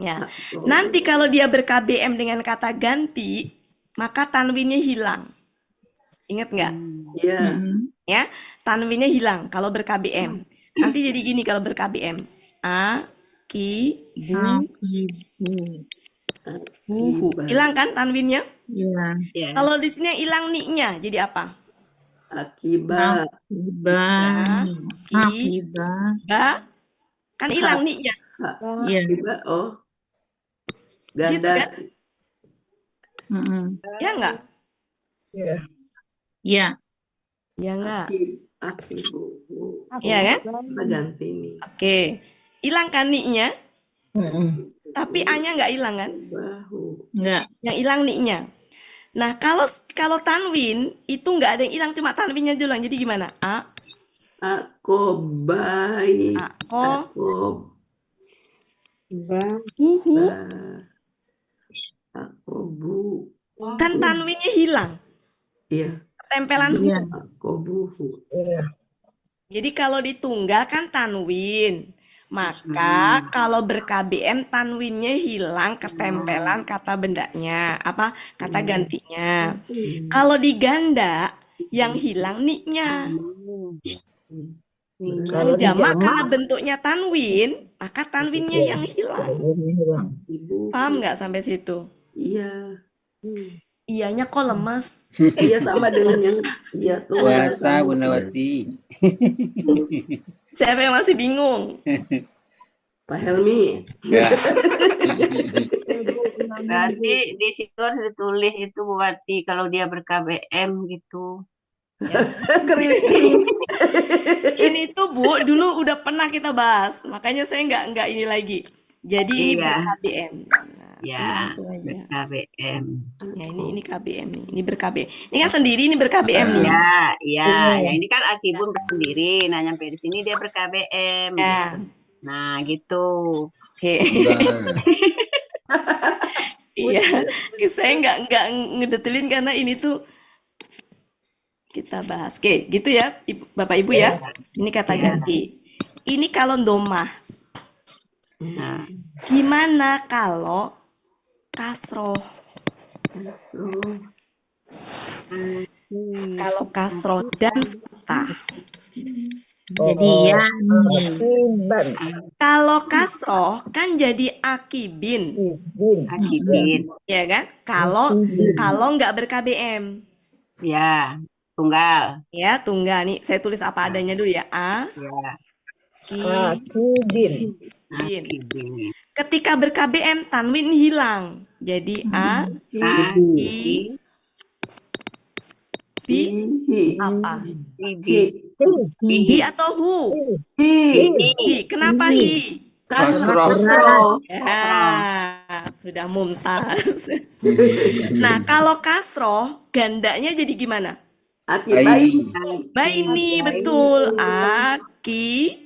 Ya. Nanti kalau dia ber-KBM dengan kata ganti, maka tanwinnya hilang. Ingat nggak? Iya. Ya, tanwinnya hilang kalau ber-KBM. Nanti jadi gini kalau ber-KBM. Akibun. Buhu. Hilang kan tanwinnya? Iya. Ya. Kalau di sini yang hilang nik-nya jadi apa? Akibat. Akibani. Akiba. Ba. Kan hilang nik-nya. Iya. Akibat. Oh. Gitu Ganda. kan? Ya nggak? Iya. Iya. Ya nggak? Akibu. Iya kan? Kita ganti nih. Oke. Hilang kan nik-nya? Tapi A-nya nggak hilang kan? Bahu. Enggak. Yang hilang nik-nya. Nah, kalau tanwin itu nggak ada yang hilang, cuma tanwinnya doang. Jadi gimana? Akobai. Ako, buhu. Akobu. Kan tanwinnya hilang. Iya. Tempelan hu. Iya. Akobuhu. Jadi kalau ditunggal kan tanwin. Maka kalau ber-KBM tanwinnya hilang, ketempelan kata bendanya, apa kata gantinya. Kalau diganda yang hilang nik-nya. Kalau di Jamak jamak, karena bentuknya tanwin, maka tanwinnya yang hilang. Ibu. Paham nggak sampai situ? Iya. Iyanya kok lemes. Iya sama dengan yang dia tuh. Puasa Bundawati. Siapa yang masih bingung? Pak Helmi. Ya. Berarti di situ harus ditulis itu Buati kalau dia ber-KBM gitu. Keriting. Ini tuh Bu, dulu udah pernah kita bahas. Makanya saya nggak ini lagi. Jadi ini Iya. ber-KBM. Nah, ini Ya, langsung aja. ber-KBM. Ya, ini KBM nih. Ini ber-KBM. Ini kan sendiri, ini ber-KBM nih. Ya, ya. Yang ini kan Akibun bersendiri. Nah, nyampe di sini dia ber-KBM. Ya. Gitu. Nah, gitu. Oke. Tunggal. Iya, saya nggak ngedetilin karena ini tuh kita bahas. Oke, gitu ya, Bapak Ibu ya. Ini kata Ya. ganti. Ini kalau domah. Nah, Gimana kalau kasroh? Oh, Kalau kasroh dan fathah. Jadi ya nih. Akiban. Kalau kasroh kan jadi akibin, Akibin. akibin. ya kan? Kalau Akibin. nggak ber-KBM, Ya, tunggal. ya tunggal nih. Saya tulis apa adanya dulu ya. Ya, Akibin. Bin. akibin. Ketika ber-KBM tanwin hilang. Jadi Aki, bi hi, apa? bibi, Hi atau hu? hi, Hi. Kenapa hi? kasroh. Ya, sudah mumtaz. Nah, kalau kasroh gandanya jadi gimana? Aki baik, Baini, betul. Aki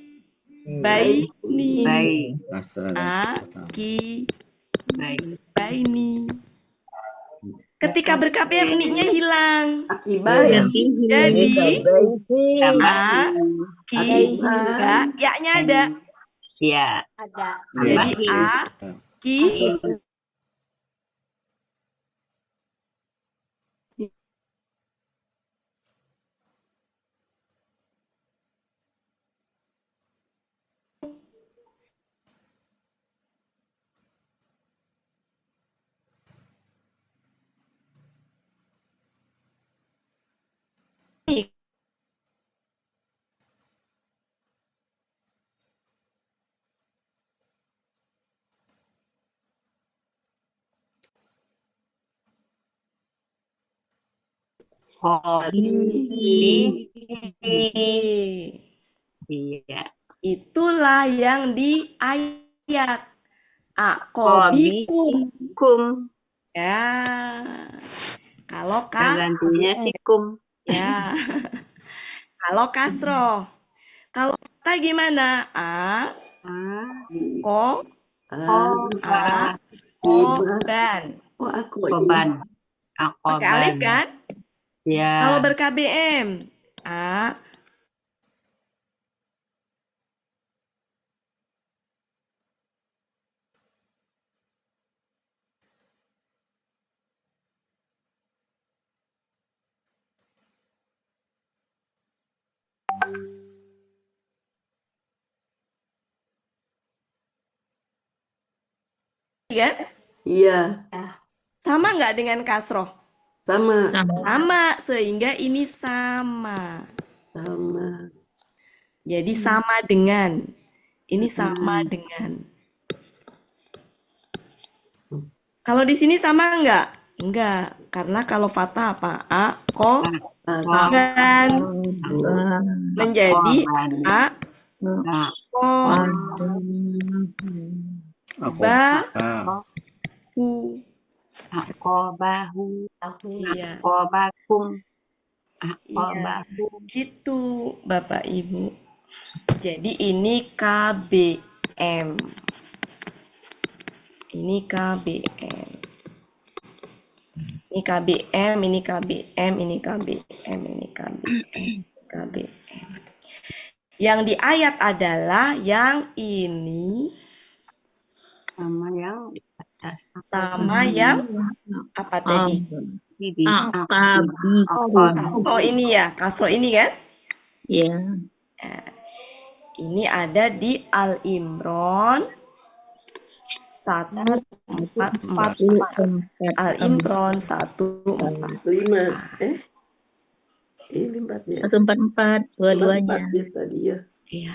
baini. baik, Aki baik. baini. Ketika ber-KBM ini-nya hilang. aki baik, Ganti Jadi Baiki. aki enggak, ya-nya ada. Ya, Jadi Iya. aki kopi. Iya, itulah yang di ayat. Akobikum. kum. Ya. Kalau ka Gantinya si kum. ya. Kalau kasroh. Kalau kata gimana? Ko koban. oh aku Koban. Pakai alif kan? Ya, Kalau ber-KBM. Kan? iya, Sama nggak dengan kasroh? sama, Sama, sehingga ini sama. sama, Jadi sama dengan. Ini sama dengan. Kalau di sini sama nggak? Enggak, karena kalau fathah apa? Koban menjadi bahu. akobahu, Iya, akobakum, iya. akobahu. Gitu, Bapak Ibu. Jadi ini KBM. Ini KBM. Ini KBM, ini KBM, ini KBM, ini KBM, KBM. Yang di ayat adalah yang ini Sama yang di atas. sama yang apa tadi? Bibi. Akabikum. Oh ini ya, kasro ini kan? Ya. Ini ada di Al-Imran 144. Al-Imran 144. 5, ini 4 ya, 144 dua-duanya. 4 ya tadi ya. Iya.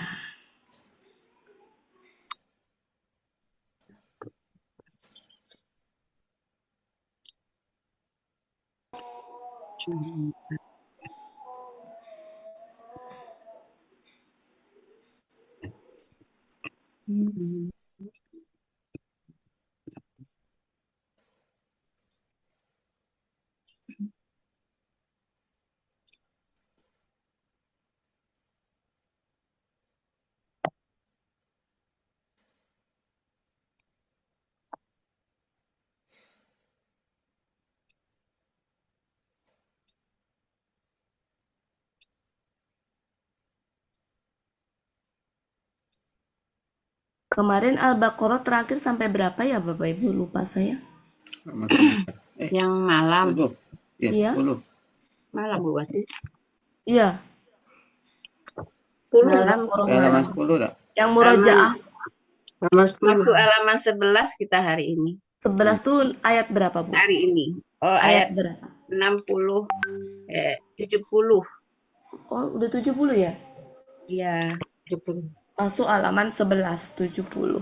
Kemarin Al-Baqarah terakhir sampai berapa ya Bapak Ibu? Lupa saya. Yang malam. 10. Ya, Iya. 10. Malam Bu Wati. Iya. Malam. Al-Baqarah Halaman malam. 10 dah. Yang murojaah Masuk halaman 11 kita hari ini. 11 tuh ayat berapa Bu? Hari ini. Oh, Ayat ayat berapa? 60 70. Oh, udah 70 ya? Iya, 70. Masuk halaman 11, 70.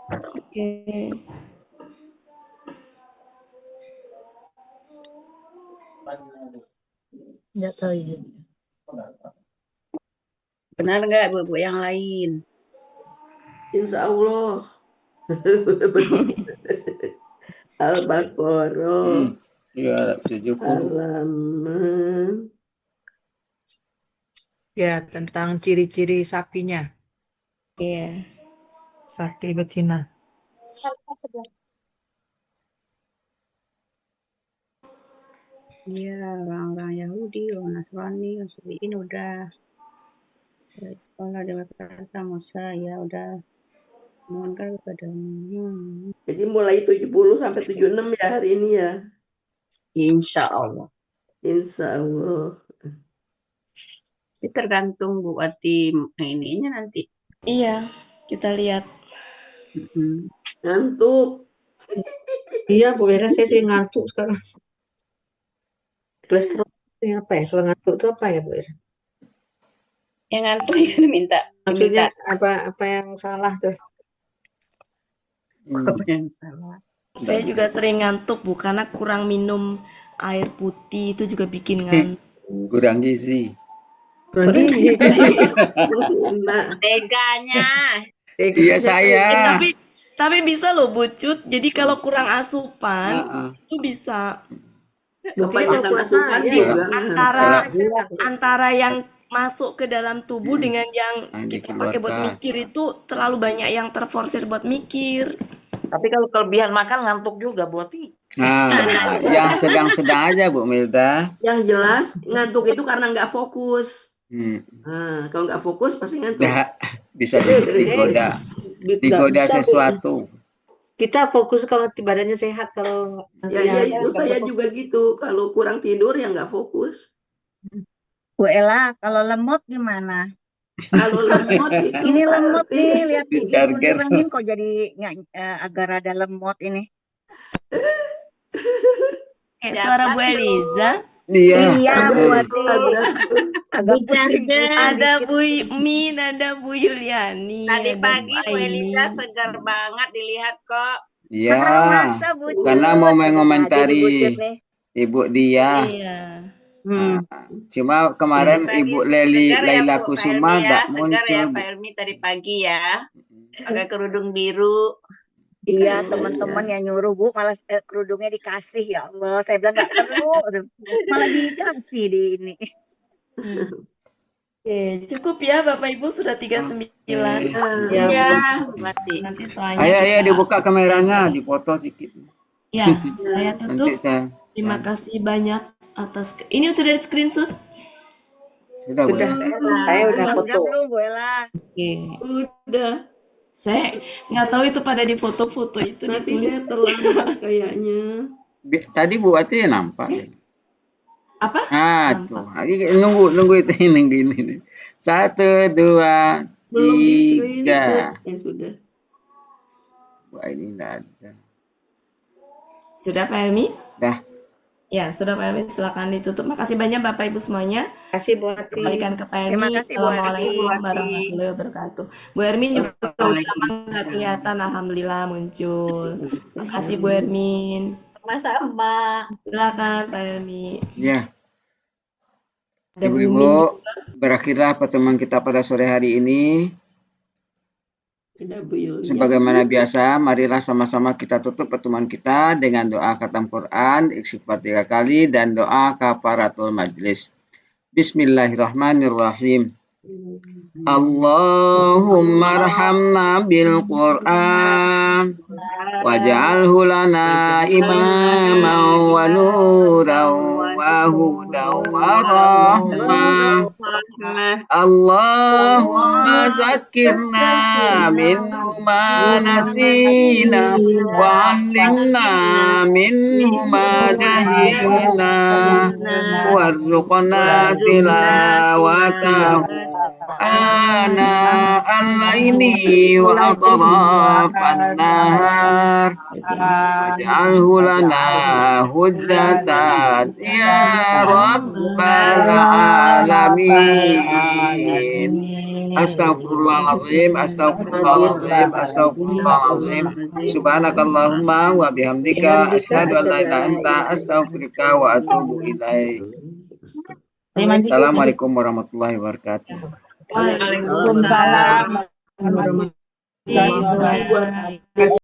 Oke. Nggak tahu ini. Benar nggak Bu yang lain? Insya Allah. Al-Baqarah Iya, 70. halaman Ya, tentang ciri-ciri sapinya, Iya. sapi betina. Iya, orang-orang Yahudi, orang Nasrani, ini udah sekolah dengan kata Musa, ya udah mohonkan kepada Jadi mulai 70 sampai 76 ya hari ini ya. Insya Allah. Insya Allah. Itu tergantung Bu Wati ininya nanti. Iya, kita lihat. Ngantuk. Iya, Bu Era, saya sih ngantuk sekarang. Kolesterol ini apa ya? Kalau ngantuk itu apa ya, Bu Era? Yang ngantuk itu minta. Maksudnya apa yang salah tuh? Apa yang salah? Saya juga sering ngantuk Bu, karena kurang minum air putih itu juga bikin ngantuk. Kurang gizi. Nah, Teganya. Iya saya. Tapi bisa loh Bu Cut. Jadi kalau kurang asupan itu bisa kebanyakan puasa, asupan ya. juga. antara yang masuk ke dalam tubuh dengan yang kita pakai buat dikeluarkan. mikir itu terlalu banyak yang terforsir buat mikir. Tapi kalau kelebihan makan ngantuk juga buat Nah, yang sedang-sedang aja Bu Milda. Yang jelas ngantuk itu karena nggak fokus. Nah, kalau nggak fokus pasti ngantuk. Dah, bisa digoda bisa, sesuatu. Kita fokus kalau badannya sehat, kalau Ya itu saya juga gitu. Kalau kurang tidur ya nggak fokus. Bu Ella, kalau lemot gimana? Kalau lemot itu Ini lemot nih, lihat Di Ibu charger. kurangin kok jadi agak rada lemot ini. Kayak suara Bu Eliza. Iya, Bu Hmm. Wati. Agak pusing. Ada Bu Min, ada Bu Yuliani, Tadi ada pagi Bu Aini. Eliza segar banget dilihat kok. Iya, Masa Bu Cut? karena mau mengomentari Jadi Bu Cut nih. Ibu dia. Iya. Nah, cuma kemarin Tadi Ibu Leli segar ya, Laila Bu, Pak Kusuma Helmi ya, nggak segar muncul, ya Bu. Pak Helmi tadi pagi ya. Pakai kerudung biru. Iya, teman-teman yang nyuruh Bu, malah kerudungnya dikasih, ya Allah. Saya bilang nggak perlu, malah dikasih di ini. Oke, cukup ya Bapak Ibu, sudah 39. Ya, Ya, Wati. Nanti soalnya Ayo kita- dibuka kameranya, dipoto sedikit. Ya, saya tutup. Nanti saya Terima kasih banyak atas ini sudah di screenshot. sudah Bu. Udah. Saya udah Udah foto. belum, Bu Ella? Oke. udah. Saya nggak tahu itu pada di foto-foto itu Nanti ditulis. saya terlambat kayaknya. Tadi Bu Ati nampak. Apa? Tuh. Nunggu itu ini. 1, 2, Belum di 3. screenshot. Ya sudah. Wah, ini nggak ada. Sudah Pak Helmi? Dah. Ya, sudah Pak Helmi, silakan ditutup. Makasih banyak Bapak Ibu semuanya. Kasih buat Kembalikan ke Pak Helmi. Terima kasih, Bu Assalamualaikum Helmi. warahmatullahi wabarakatuh. Bu Hermin juga udah lama nggak kelihatan, alhamdulillah muncul. Makasih Bu Hermin. Sama-sama. Silakan Pak Helmi. Ya, Ada Bu Min Ibu-ibu, juga. berakhirlah pertemuan kita pada sore hari ini. Ada Bu Yulia. Sebagaimana biasa, marilah sama-sama kita tutup pertemuan kita dengan doa khatam Quran, istighfar 3 kali, dan doa kafaratul majlis. Bismillahirrahmanirrahim. Allahumma arhamna bil Quran waj'alhu lana imaman wa nuran wa hudan wa rahmah. Allahumma zakirna minhu ma nasina wa 'allimna minhu ma jahilna warzuqna tilawatahu ana al-laili wa atrafan nahar waj'alhu lana hujjatan ya rabbal alamin. Astaghfirullahalazim, astaghfirullahalazim, astaghfirullahalazim. Subhanakallahumma wa bihamdika asyhadu an la ilaha illa anta astaghfiruka wa atubu ilaik. Assalamualaikum warahmatullahi wabarakatuh. Waalaikumsalam. Warahmatullahi wabarakatuh.